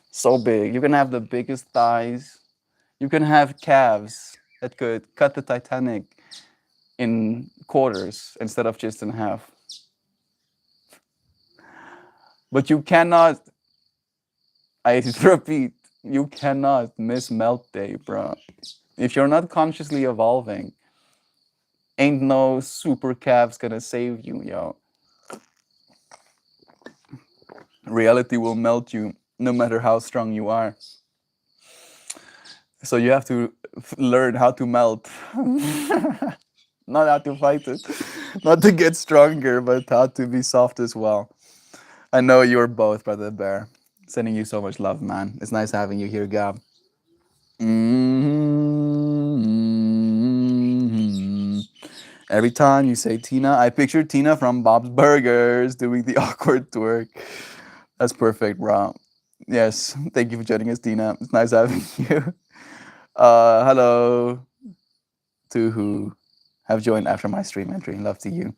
so big. You can have the biggest thighs. You can have calves that could cut the Titanic in quarters instead of just in half. But you cannot, I repeat, you cannot miss melt day, bro. If you're not consciously evolving, ain't no super calves gonna save you, yo. Reality will melt you no matter how strong you are. So you have to learn how to melt. Not how to fight it, not to get stronger, but how to be soft as well. I know you're both, Brother Bear. Sending you so much love, man. It's nice having you here, Gab. Mm-hmm. Every time you say Tina, I picture Tina from Bob's Burgers doing the awkward twerk. That's perfect, bro. Yes, thank you for joining us, Tina. It's nice having you. Hello to who have joined after my stream entry. Love to you.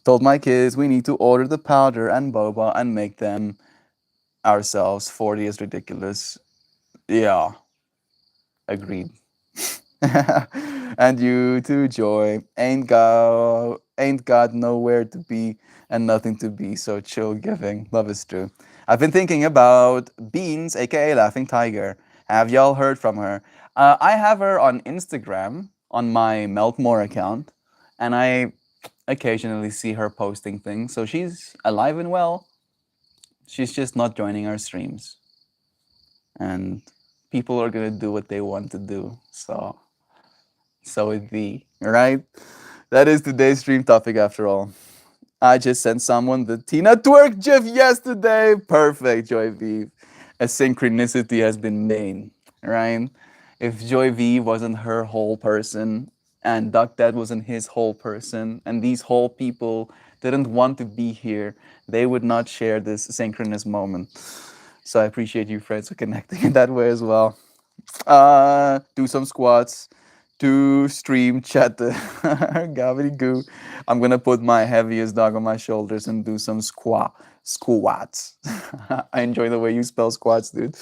Told my kids we need to order the powder and boba and make them ourselves. 40 is ridiculous. Yeah, agreed. And you too, Joy. Ain't got nowhere to be and nothing to be, so chill giving. Love is true. I've been thinking about Beans, aka Laughing Tiger. Have y'all heard from her? I have her on Instagram on my Meltmore account, and I occasionally see her posting things. So she's alive and well. She's just not joining our streams. And people are gonna do what they want to do. So it be, right? That is today's stream topic after all. I just sent someone the Tina twerk gif yesterday. Perfect, Joy V. A synchronicity has been made, right? If Joy V wasn't her whole person, and Duck Dad wasn't his whole person, and these whole people didn't want to be here, they would not share this synchronous moment. So I appreciate you, friends, for connecting in that way as well. Do some squats, do stream chat the gavity goo. I'm gonna put my heaviest dog on my shoulders and do some squats. I enjoy the way you spell squats, dude.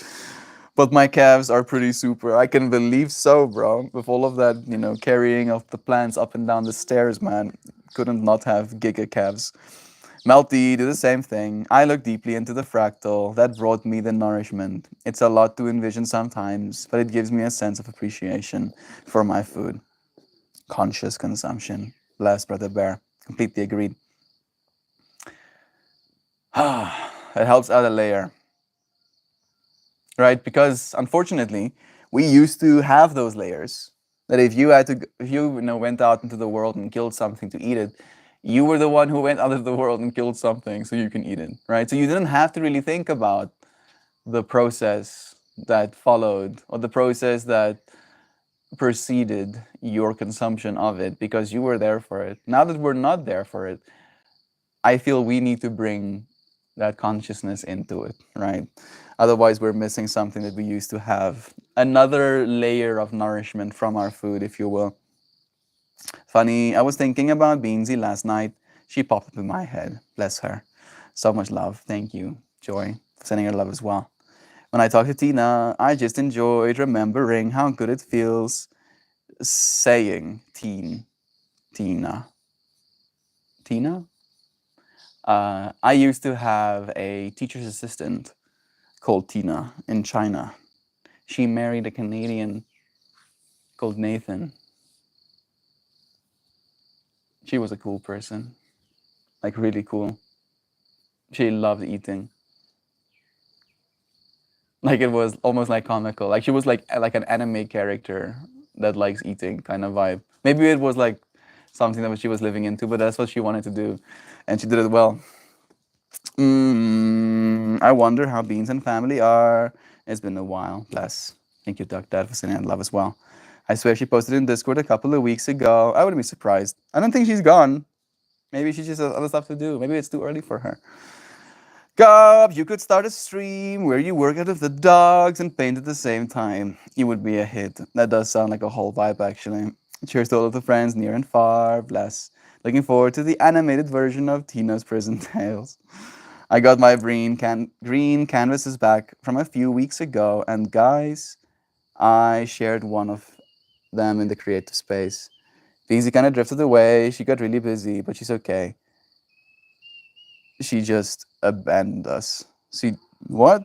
But my calves are pretty super. I can believe so, bro. With all of that, carrying of the plants up and down the stairs, man. Couldn't not have giga calves. Melty did the same thing. I look deeply into the fractal. That brought me the nourishment. It's a lot to envision sometimes, but it gives me a sense of appreciation for my food. Conscious consumption. Bless, Brother Bear. Completely agreed. It helps add a layer. Right? Because unfortunately, we used to have those layers. That if you went out into the world and killed something to eat it, you were the one who went out of the world and killed something so you can eat it, right? So you didn't have to really think about the process that followed or the process that preceded your consumption of it because you were there for it. Now that we're not there for it, I feel we need to bring that consciousness into it, right? Otherwise, we're missing something that we used to have. Another layer of nourishment from our food, if you will. Funny, I was thinking about Beansy last night. She popped up in my head. Bless her. So much love. Thank you, Joy, for sending her love as well. When I talked to Tina, I just enjoyed remembering how good it feels saying Tina. Tina? I used to have a teacher's assistant called Tina in China. She married a Canadian called Nathan. She was a cool person, like really cool. She loved eating. Like it was almost like comical. Like she was like an anime character that likes eating kind of vibe. Maybe it was like something that she was living into, but that's what she wanted to do, and she did it well. I wonder how Beans and family are. It's been a while. Bless. Thank you, Duck Dad, for sending love as well. I swear she posted in Discord a couple of weeks ago. I wouldn't be surprised. I don't think she's gone. Maybe she just has other stuff to do. Maybe it's too early for her. Gob, you could start a stream where you work out with the dogs and paint at the same time. You would be a hit. That does sound like a whole vibe, actually. Cheers to all of the friends near and far. Bless. Looking forward to the animated version of Tina's Prison Tales. I got my green canvases back from a few weeks ago, and guys, I shared one of them in the creative space. Beansy kind of drifted away. She got really busy, but she's okay. She just abandoned us. See, what?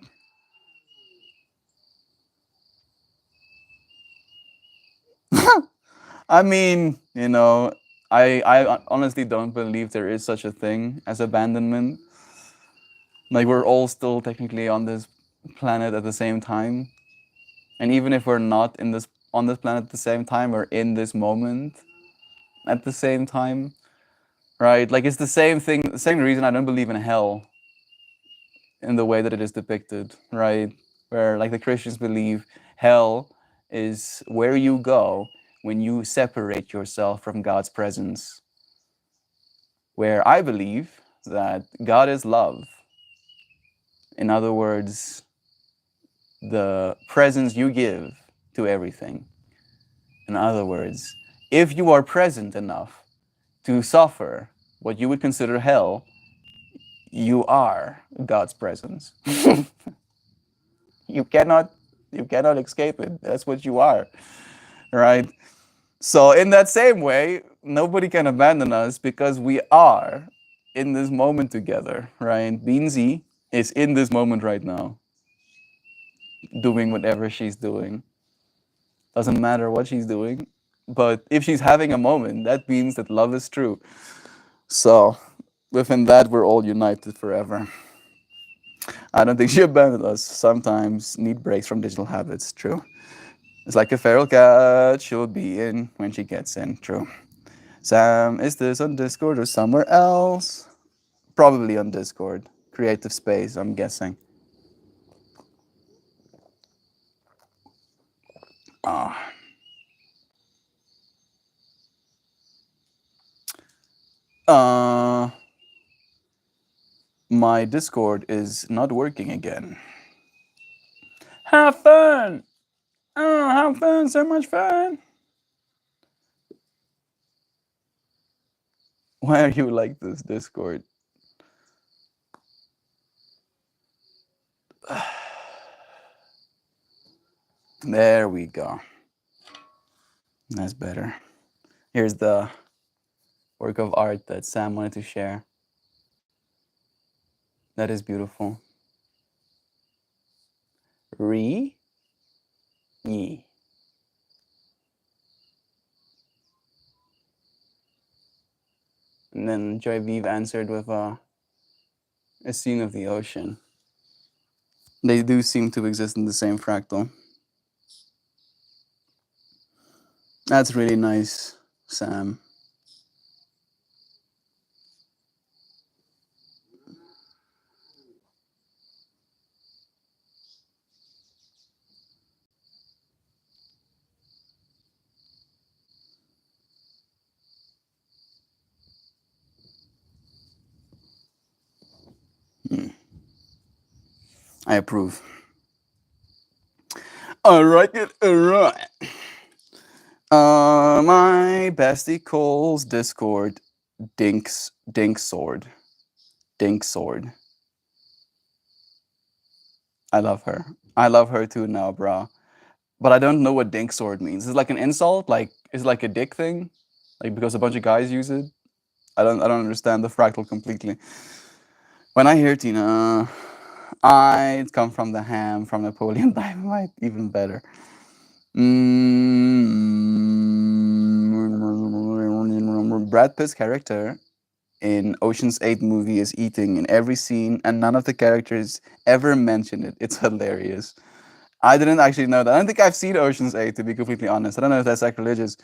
I mean, I honestly don't believe there is such a thing as abandonment. Like, we're all still technically on this planet at the same time. And even if we're not on this planet at the same time, we're in this moment at the same time. Right? Like, it's the same thing, the same reason I don't believe in hell in the way that it is depicted, right? Where, like, the Christians believe hell is where you go when you separate yourself from God's presence. Where I believe that God is love. In other words, the presence you give to everything. In other words, if you are present enough to suffer what you would consider hell, you are God's presence. you cannot you cannot escape it. That's what you are, right? So in that same way, nobody can abandon us because we are in this moment together, right? Beansy is in this moment right now, doing whatever she's doing. Doesn't matter what she's doing, but if she's having a moment, that means that love is true. So within that, we're all united forever. I don't think she abandoned us. Sometimes need breaks from digital habits. True. It's like a feral cat. She'll be in when she gets in. True. Sam, is this on Discord or somewhere else? Probably on Discord. Creative Space, I'm guessing. Ah. My Discord is not working again. Have fun! Oh, have fun! So much fun! Why are you like this, Discord? There we go. That's better. Here's the work of art that Sam wanted to share. That is beautiful. Re ye. And then Joy Vive answered with a scene of the ocean. They do seem to exist in the same fractal. That's really nice, Sam. I approve. Alright, alright. My bestie calls Discord Dink Sword. Dink Sword. I love her. I love her too now, bro. But I don't know what Dink Sword means. Is it like an insult? Like, is it like a dick thing? Like, because a bunch of guys use it? I don't understand the fractal completely. When I hear Tina, I come from the ham, from Napoleon Dynamite, even better. Brad Pitt's character in Ocean's 8 movie is eating in every scene, and none of the characters ever mention it. It's hilarious. I didn't actually know that. I don't think I've seen Ocean's 8, to be completely honest. I don't know if that's sacrilegious.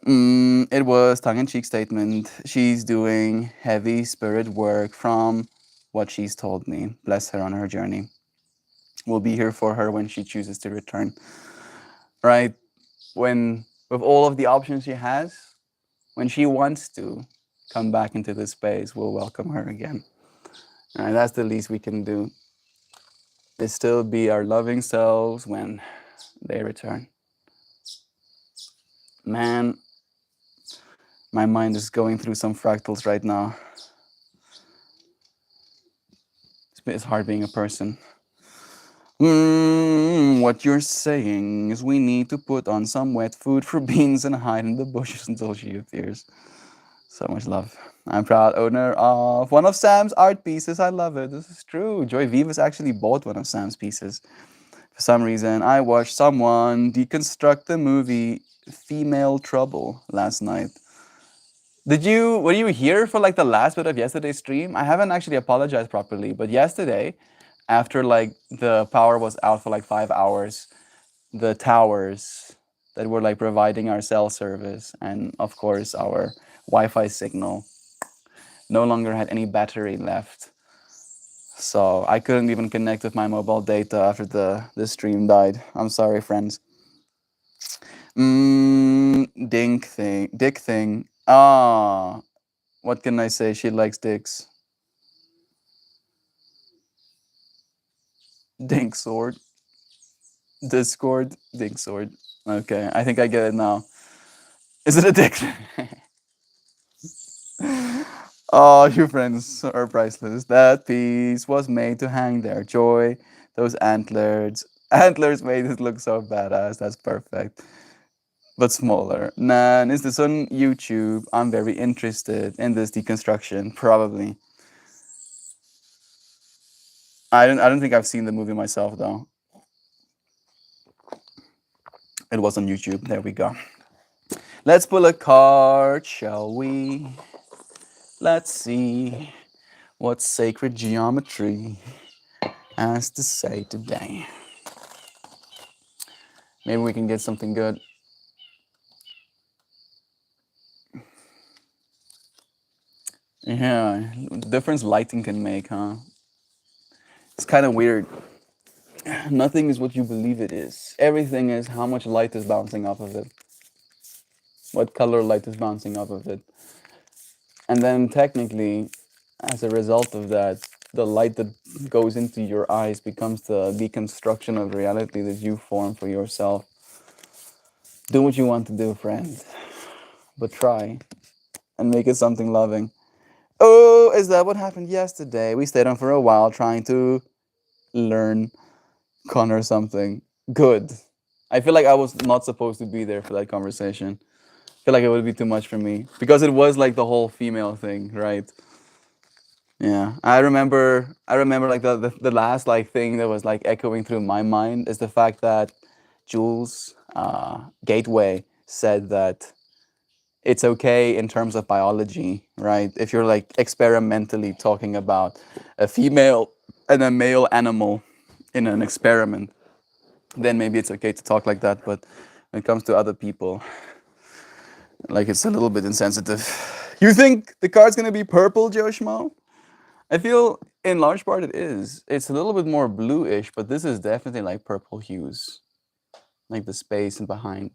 It was tongue-in-cheek statement. She's doing heavy spirit work from what she's told me. Bless her on her journey. We'll be here for her when she chooses to return. Right? When, with all of the options she has, when she wants to come back into this space, we'll welcome her again. Right? That's the least we can do. Is still be our loving selves when they return. Man, my mind is going through some fractals right now. It's hard being a person. What you're saying is we need to put on some wet food for beans and hide in the bushes until she appears. So much love. I'm proud owner of one of Sam's art pieces. I love it. This is true. Joy Vivas actually bought one of Sam's pieces. For some reason, I watched someone deconstruct the movie Female Trouble last night. Were you here for like the last bit of yesterday's stream? I haven't actually apologized properly, but yesterday, after like the power was out for like 5 hours, the towers that were like providing our cell service and of course our Wi-Fi signal no longer had any battery left. So I couldn't even connect with my mobile data after the stream died. I'm sorry, friends. Dick thing. Ah, what can I say? She likes dicks. Dink sword. Discord. Dink sword. Okay, I think I get it now. Is it a dick? Oh, you friends are priceless. That piece was made to hang there. Joy, those antlers. Antlers made it look so badass. That's perfect. But smaller. Nan, is this on YouTube? I'm very interested in this deconstruction. Probably. I don't think I've seen the movie myself though. It was on YouTube. There we go. Let's pull a card, shall we? Let's see what sacred geometry has to say today. Maybe we can get something good. Yeah, difference lighting can make, huh? It's kind of weird. Nothing is what you believe it is. Everything is how much light is bouncing off of it. What color light is bouncing off of it. And then technically, as a result of that, the light that goes into your eyes becomes the deconstruction of reality that you form for yourself. Do what you want to do, friend, but try and make it something loving. Oh, is that what happened yesterday? We stayed on for a while trying to learn Connor something. Good. I feel like I was not supposed to be there for that conversation. I feel like it would be too much for me because it was like the whole female thing, right? Yeah, I remember like the last like thing that was like echoing through my mind is the fact that Jules Gateway said that it's okay in terms of biology, right? If you're like experimentally talking about a female and a male animal in an experiment, then maybe it's okay to talk like that. But when it comes to other people, like it's a little bit insensitive. You think the card's gonna be purple, Joe Schmo? I feel in large part it is. It's a little bit more bluish, but this is definitely like purple hues, like the space and behind.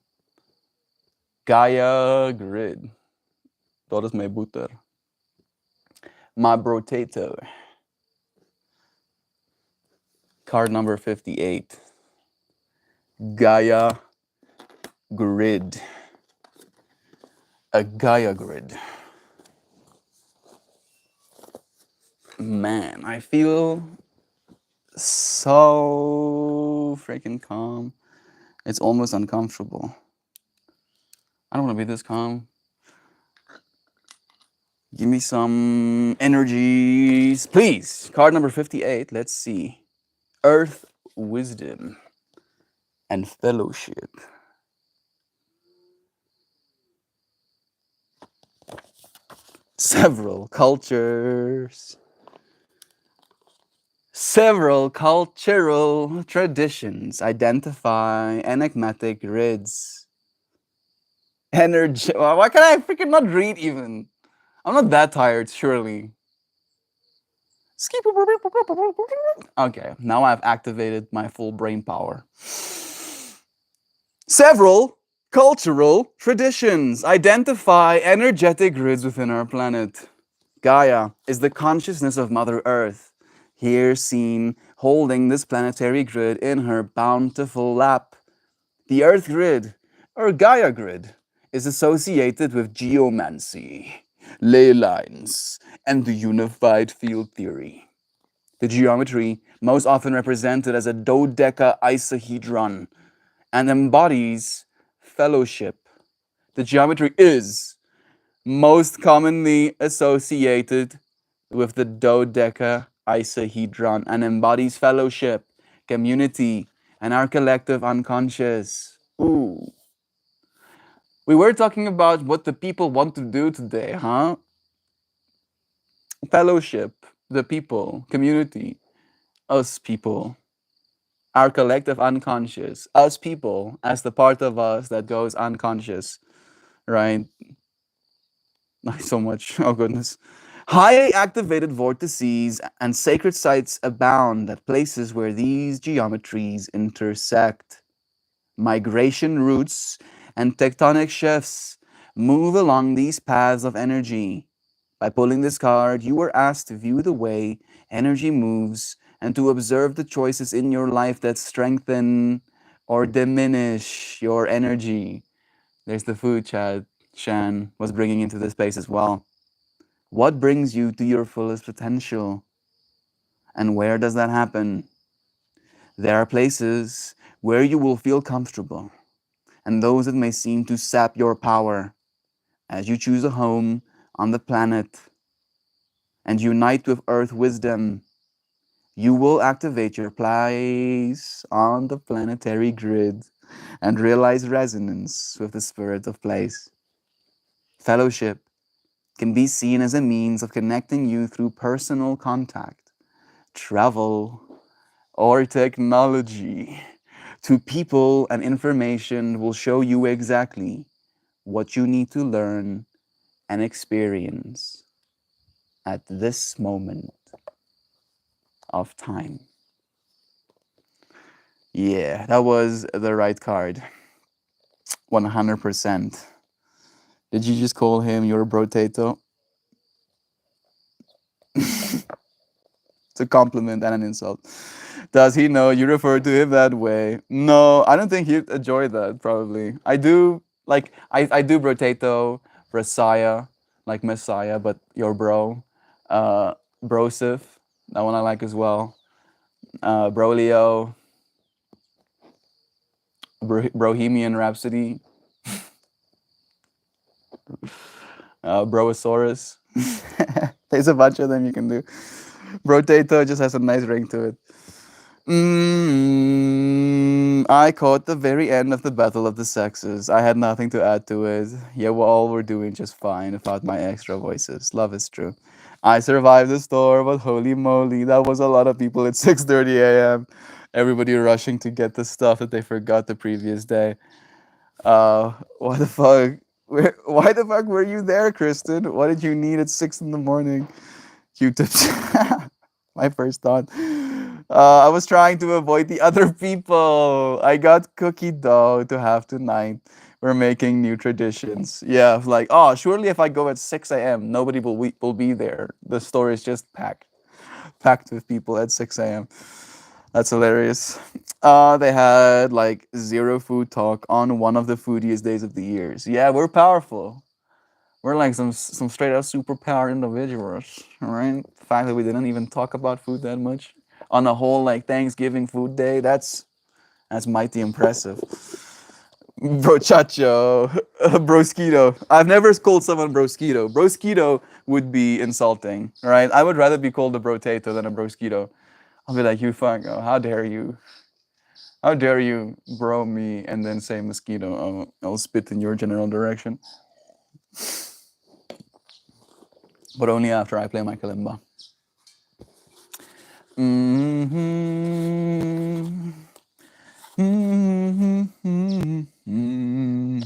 Gaia Grid. Dat is mijn boeter. My brotato. Card number 58. Gaia Grid. A Gaia Grid. Man, I feel so freaking calm. It's almost uncomfortable. I don't want to be this calm. Give me some energies, please. Card number 58. Let's see. Earth Wisdom and Fellowship. Several cultural traditions identify enigmatic grids. Energy. Why can I freaking not read even? I'm not that tired, surely. Okay, now I've activated my full brain power. Several cultural traditions identify energetic grids within our planet. Gaia is the consciousness of Mother Earth, here seen holding this planetary grid in her bountiful lap. The Earth grid, or Gaia grid, is associated with geomancy, ley lines, and the unified field theory. The geometry, most often represented as a dodecahedron, and embodies fellowship. The geometry is most commonly associated with the dodecahedron and embodies fellowship, community, and our collective unconscious. Ooh. We were talking about what the people want to do today, huh? Fellowship, the people, community, us people, our collective unconscious, us people as the part of us that goes unconscious, right? Not so much. Oh, goodness. Highly activated vortices and sacred sites abound at places where these geometries intersect. Migration routes and tectonic shifts move along these paths of energy. By pulling this card, you were asked to view the way energy moves and to observe the choices in your life that strengthen or diminish your energy. There's the food Chad Shan was bringing into this space as well. What brings you to your fullest potential? And where does that happen? There are places where you will feel comfortable, and those that may seem to sap your power. As you choose a home on the planet and unite with Earth wisdom, you will activate your place on the planetary grid and realize resonance with the spirit of place. Fellowship can be seen as a means of connecting you through personal contact, travel, or technology to people and information will show you exactly what you need to learn and experience at this moment of time. Yeah, that was the right card. 100%. Did you just call him your brotato? It's a compliment and an insult. Does he know you refer to him that way? No, I don't think he'd enjoy that, probably. I do, like, I do brotato, Brasiah, like Messiah, but your bro. Brosif, that one I like as well. Brolio, Bohemian Rhapsody, Broasaurus. There's a bunch of them you can do. Brotato just has a nice ring to it. I caught the very end of the Battle of the Sexes. I had nothing to add to it. Yeah, we all were doing just fine without my extra voices. Love is true. I survived the storm, but holy moly, that was a lot of people at 6:30 a.m. Everybody rushing to get the stuff that they forgot the previous day. What the fuck? Why the fuck were you there, Kristen? What did you need at 6 in the morning? Q-tips. My first thought. I was trying to avoid the other people. I got cookie dough to have tonight. We're making new traditions. Yeah, like, oh, surely if I go at 6 a.m., nobody will be there. The store is just packed with people at 6 a.m. That's hilarious. They had like zero food talk on one of the foodiest days of the years. Yeah, we're powerful. We're like some straight up superpower individuals, right? The fact that we didn't even talk about food that much on a whole like Thanksgiving food day, that's mighty impressive. Brochacho, broskito. I've never called someone broskito. Broskito would be insulting, right? I would rather be called a brotato than a broskito. I'll be like, you fuck, oh, how dare you? How dare you bro me and then say mosquito? Oh, I'll spit in your general direction. But only after I play my kalimba. Mm-hmm. Mm-hmm. Mm-hmm.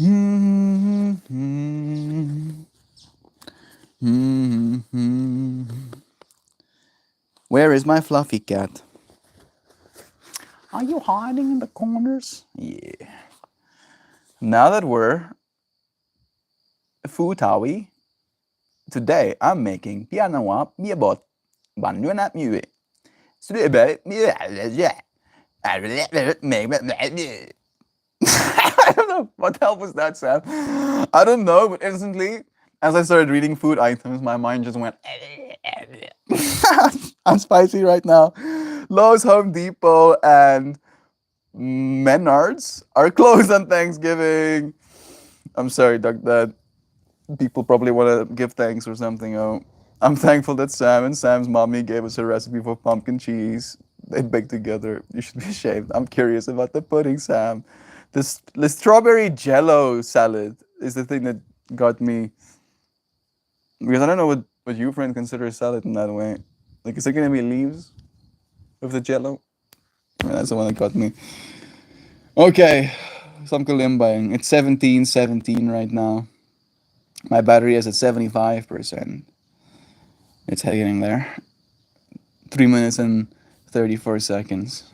Mm-hmm. Mm-hmm. Where is my fluffy cat? Are you hiding in the corners? Yeah. Now that we're Futawi, today I'm making piano miabot banana mue. I don't know what the hell was that, Sam. I don't know, but instantly as I started reading food items, my mind just went. I'm spicy right now. Lowe's, Home Depot, and Menards are closed on Thanksgiving. I'm sorry, Doug, that people probably want to give thanks or something. Oh, I'm thankful that Sam and Sam's mommy gave us a recipe for pumpkin cheese. They baked together. You should be ashamed. I'm curious about the pudding, Sam. The strawberry jello salad is the thing that got me. Because I don't know what you, friend, consider a salad in that way. Like, is it going to be leaves with the jello? I mean, that's the one that got me. Okay, some kalimbang. It's 17:17 right now. My battery is at 75%. It's getting there. 3 minutes and 34 seconds.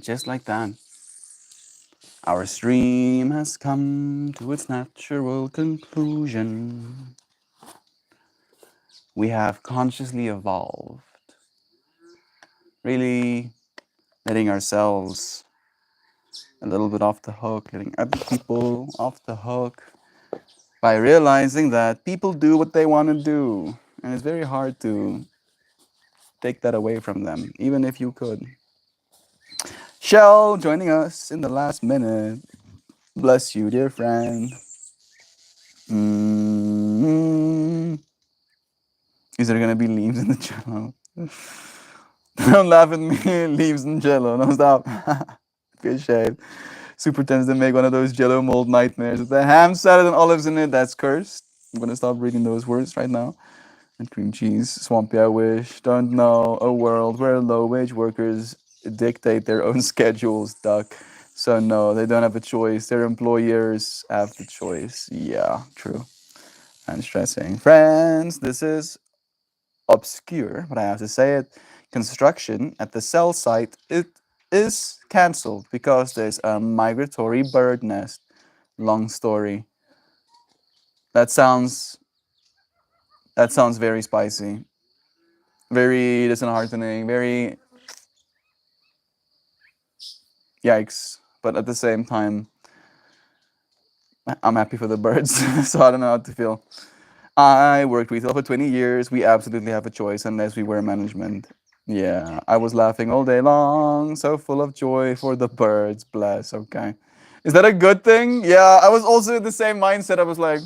Just like that, our stream has come to its natural conclusion. We have consciously evolved, really letting ourselves a little bit off the hook, letting other people off the hook by realizing that people do what they want to do. And it's very hard to take that away from them, even if you could. Shell joining us in the last minute. Bless you, dear friend. Mm. Is there gonna be leaves in the jello? Don't laugh at me. Leaves in jello. No, stop. Good shade. Super tends to make one of those jello mold nightmares with the ham salad and olives in it. That's cursed. I'm gonna stop reading those words right now. And cream cheese, swampy. I wish. Don't know a world where low-wage workers dictate their own schedules. Duck. So no, they don't have a choice. Their employers have the choice. Yeah, true. And stressing. Friends, this is obscure, but I have to say it. Construction at the cell site it is cancelled because there's a migratory bird nest. Long story. That sounds very spicy. Very disheartening. Very yikes. But at the same time, I'm happy for the birds, so I don't know how to feel. I worked retail for 20 years. We absolutely have a choice unless we were management. Yeah, I was laughing all day long, so full of joy for the birds. Bless. Okay. Is that a good thing? Yeah, I was also in the same mindset. I was like,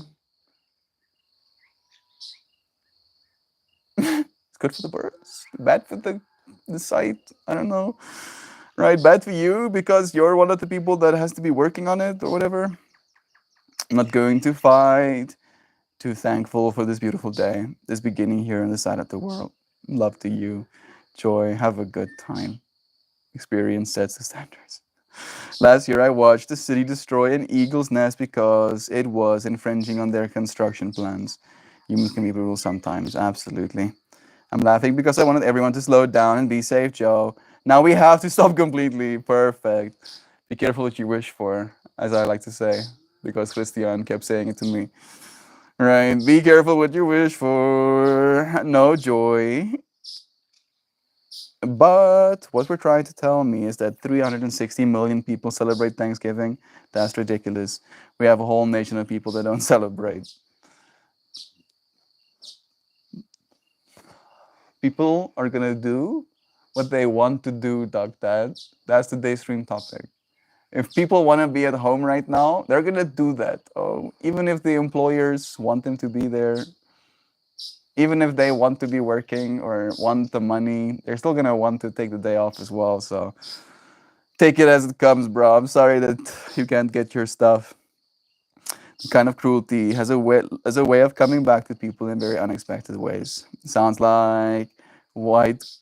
it's good for the birds, bad for the site. I don't know. Right, bad for you because you're one of the people that has to be working on it or whatever. I'm not going to fight. Too thankful for this beautiful day, this beginning here on the side of the world. Love to you. Joy. Have a good time. Experience sets the standards. Last year, I watched the city destroy an eagle's nest because it was infringing on their construction plans. Humans can be brutal sometimes, absolutely. I'm laughing because I wanted everyone to slow down and be safe, Joe. Now we have to stop completely. Perfect. Be careful what you wish for, as I like to say, because Christian kept saying it to me. Right, be careful what you wish for. No joy. But what we're trying to tell me is that 360 million people celebrate Thanksgiving. That's ridiculous. We have a whole nation of people that don't celebrate. People are gonna do what they want to do, Doc Dad. That's today's stream topic. If people want to be at home right now, they're gonna do that. Oh, even if the employers want them to be there, even if they want to be working or want the money, they're still gonna want to take the day off as well. So take it as it comes, bro. I'm sorry that you can't get your stuff. The kind of cruelty has a way of coming back to people in very unexpected ways. Sounds like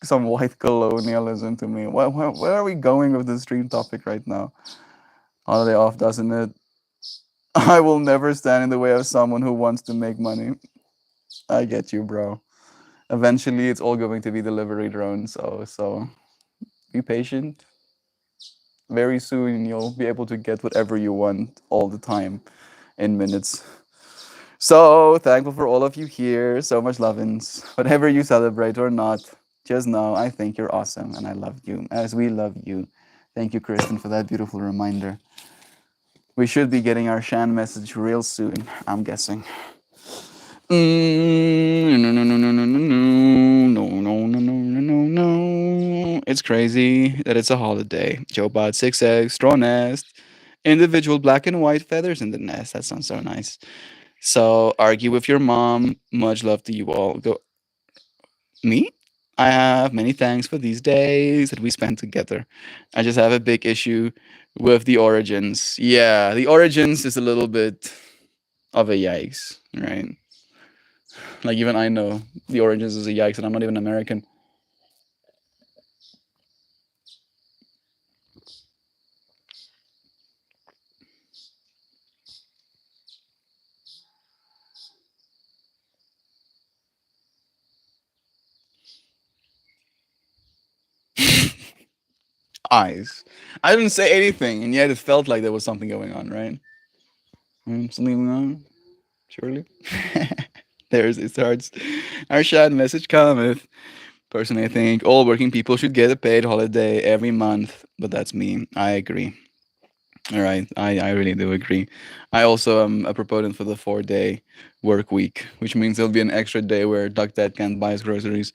some white colonialism to me. Where are we going with this stream topic right now? Holiday off, doesn't it? I will never stand in the way of someone who wants to make money. I get you, bro. Eventually, it's all going to be delivery drones. So be patient. Very soon, you'll be able to get whatever you want all the time in minutes. So thankful for all of you here. So much lovin's. Whatever you celebrate or not, just know I think you're awesome and I love you as we love you. Thank you, Kristen, for that beautiful reminder. We should be getting our Shan message real soon, I'm guessing. No, no, no, no, no, no, no, no, no, no, no, no, no. It's crazy that it's a holiday. Joe bought 6 eggs, straw nest, individual black and white feathers in the nest. That sounds so nice. So argue with your mom. Much love to you all. Go me? I have many thanks for these days that we spent together. I just have a big issue with the origins. Yeah, the origins is a little bit of a yikes, right? Like even I know the origins is a yikes, and I'm not even American. Eyes. I didn't say anything, and yet it felt like there was something going on, right? Something going on, surely. There's it starts. Our chat message cometh. Personally, I think all working people should get a paid holiday every month, but that's me. I agree. All right, I really do agree. I also am a proponent for the 4-day work week, which means there'll be an extra day where Duck Dad can't buy his groceries.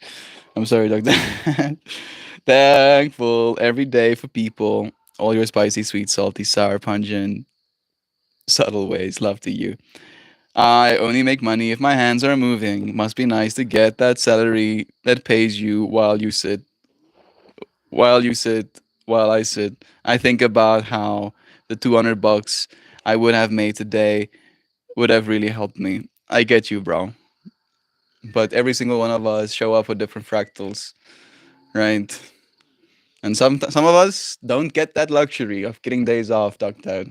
I'm sorry, Doctor. Thankful every day for people, all your spicy, sweet, salty, sour, pungent, subtle ways. Love to you. I only make money if my hands are moving. Must be nice to get that salary that pays you while you sit, while I sit. I think about how the 200 bucks I would have made today would have really helped me. I get you, bro. But every single one of us show up with different fractals, right? And some of us don't get that luxury of getting days off, Doctor.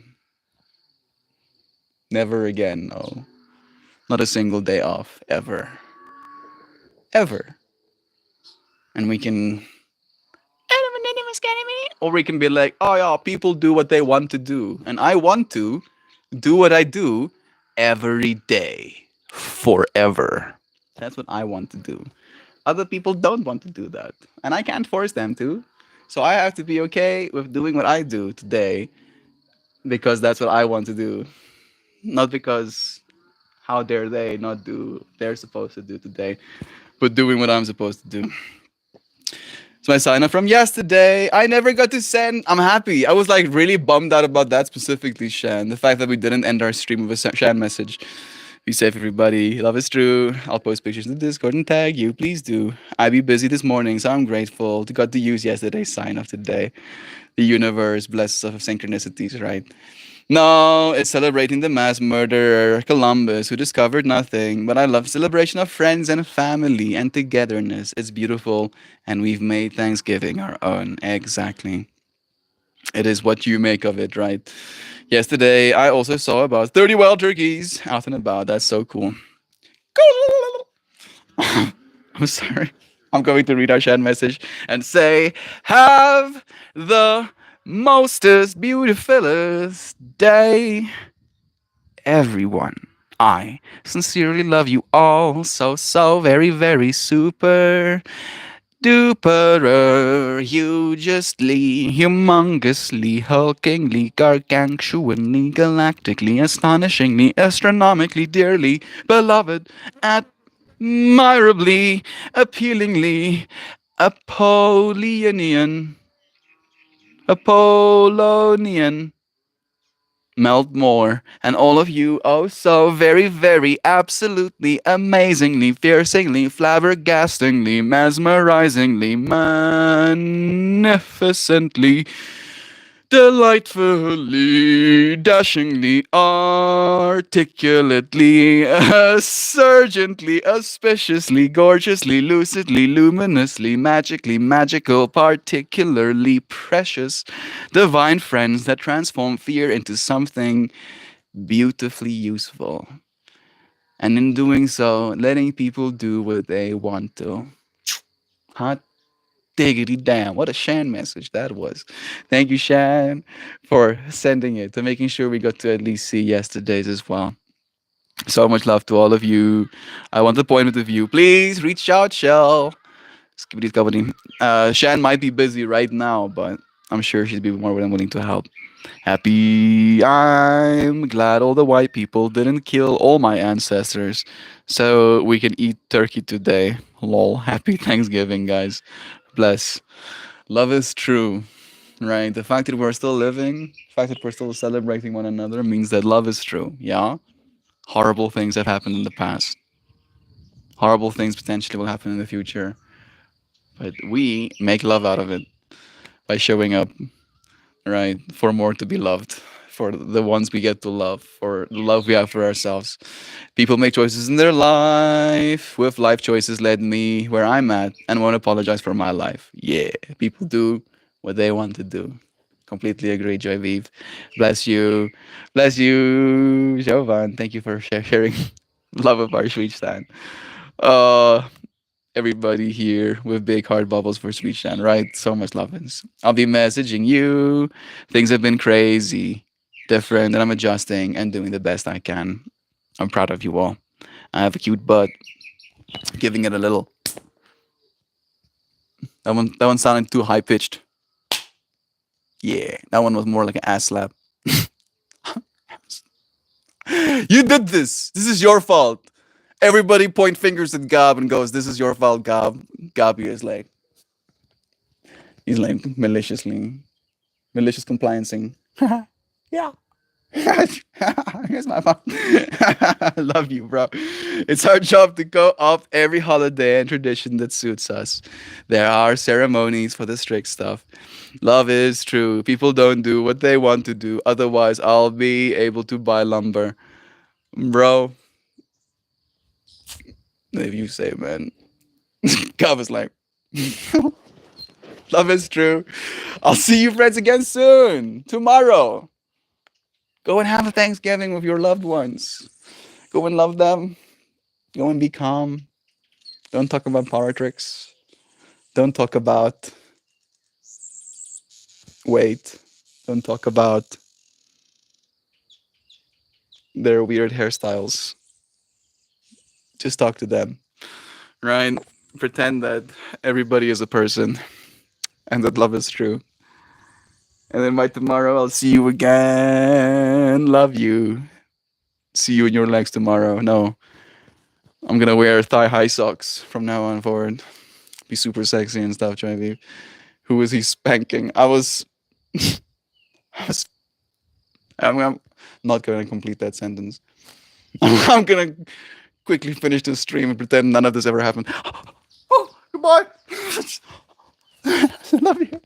Never again, no. Not a single day off, ever. Ever. And we can or we can be like, oh yeah, people do what they want to do. And I want to do what I do every day. Forever. That's what I want to do. Other people don't want to do that. And I can't force them to. So I have to be okay with doing what I do today because that's what I want to do. Not because how dare they not do what they're supposed to do today, but doing what I'm supposed to do. It's my sign up from yesterday. I never got to send. I'm happy. I was like really bummed out about that specifically, Shan. The fact that we didn't end our stream with a Shan message. Be safe, everybody. Love is true. I'll post pictures in the Discord and tag you. Please do. I be busy this morning, so I'm grateful to got to use yesterday's sign of today. The universe blesses us of synchronicities, right? No, it's celebrating the mass murderer, Columbus, who discovered nothing. But I love celebration of friends and family and togetherness. It's beautiful, and we've made Thanksgiving our own. Exactly. It is what you make of it, right? Yesterday, I also saw about 30 wild turkeys out and about. That's so cool. I'm sorry. I'm going to read our chat message and say, have the mostest beautifulest day, everyone. I sincerely love you all so, so very, very super duperer, hugely, humongously, hulkingly, gargantuanly, galactically, astonishingly, astronomically, dearly, beloved, admirably, appealingly, Apollonian, Apollonian, Melt more, and all of you, oh so very, very, absolutely, amazingly, fiercely, flabbergastingly, mesmerizingly, magnificently, delightfully, dashingly, articulately, surgently, auspiciously, gorgeously, lucidly, luminously, magically, magical, particularly precious, divine friends that transform fear into something beautifully useful. And in doing so, letting people do what they want to. Hot diggity damn. What a Shan message that was. Thank you, Shan, for sending it, to making sure we got to at least see yesterday's as well. So much love to all of you. I want the point of view. Please reach out, Shell. Skibbity company. Shan might be busy right now, but I'm sure she'd be more than willing to help. Happy. I'm glad all the white people didn't kill all my ancestors, so we can eat turkey today. Lol. Happy Thanksgiving, guys. Bless. Love is true, right? The fact that we're still living, the fact that we're still celebrating one another means that love is true. Yeah? Horrible things have happened in the past. Horrible things potentially will happen in the future. But we make love out of it by showing up, right? For more to be loved, for the ones we get to love, for the love we have for ourselves. People make choices in their life. With life choices led me where I'm at and won't apologize for my life. Yeah, people do what they want to do. Completely agree, Joy Vive. Bless you. Bless you, Jovan. Thank you for sharing love of our sweet stand. Uh, everybody here with big heart bubbles for sweet stand, right? So much love. I'll be messaging you. Things have been crazy, different, and I'm adjusting and doing the best I can. I'm proud of you all. I have a cute butt, giving it a little. That one sounded too high pitched. Yeah, that one was more like an ass slap. You did this. This is your fault. Everybody point fingers at Gab and goes, "This is your fault, Gab." Gabi is like, he's like malicious compliancing. Yeah. Here's my mom. I love you, bro. It's our job to go off every holiday and tradition that suits us. There are ceremonies for the strict stuff. Love is true. People don't do what they want to do. Otherwise, I'll be able to buy lumber. Bro, if you say, man. God was like, love is true. I'll see you friends again soon. Tomorrow. Go and have a Thanksgiving with your loved ones. Go and love them. Go and be calm. Don't talk about politics. Don't talk about weight. Don't talk about their weird hairstyles. Just talk to them, right? Pretend that everybody is a person and that love is true. And then by tomorrow, I'll see you again. Love you. See you in your legs tomorrow. No, I'm gonna wear thigh high socks from now on forward. Be super sexy and stuff, trying to be. Who was he spanking? I was. I was. I'm not gonna complete that sentence. I'm gonna quickly finish this stream and pretend none of this ever happened. Oh, goodbye. Love you.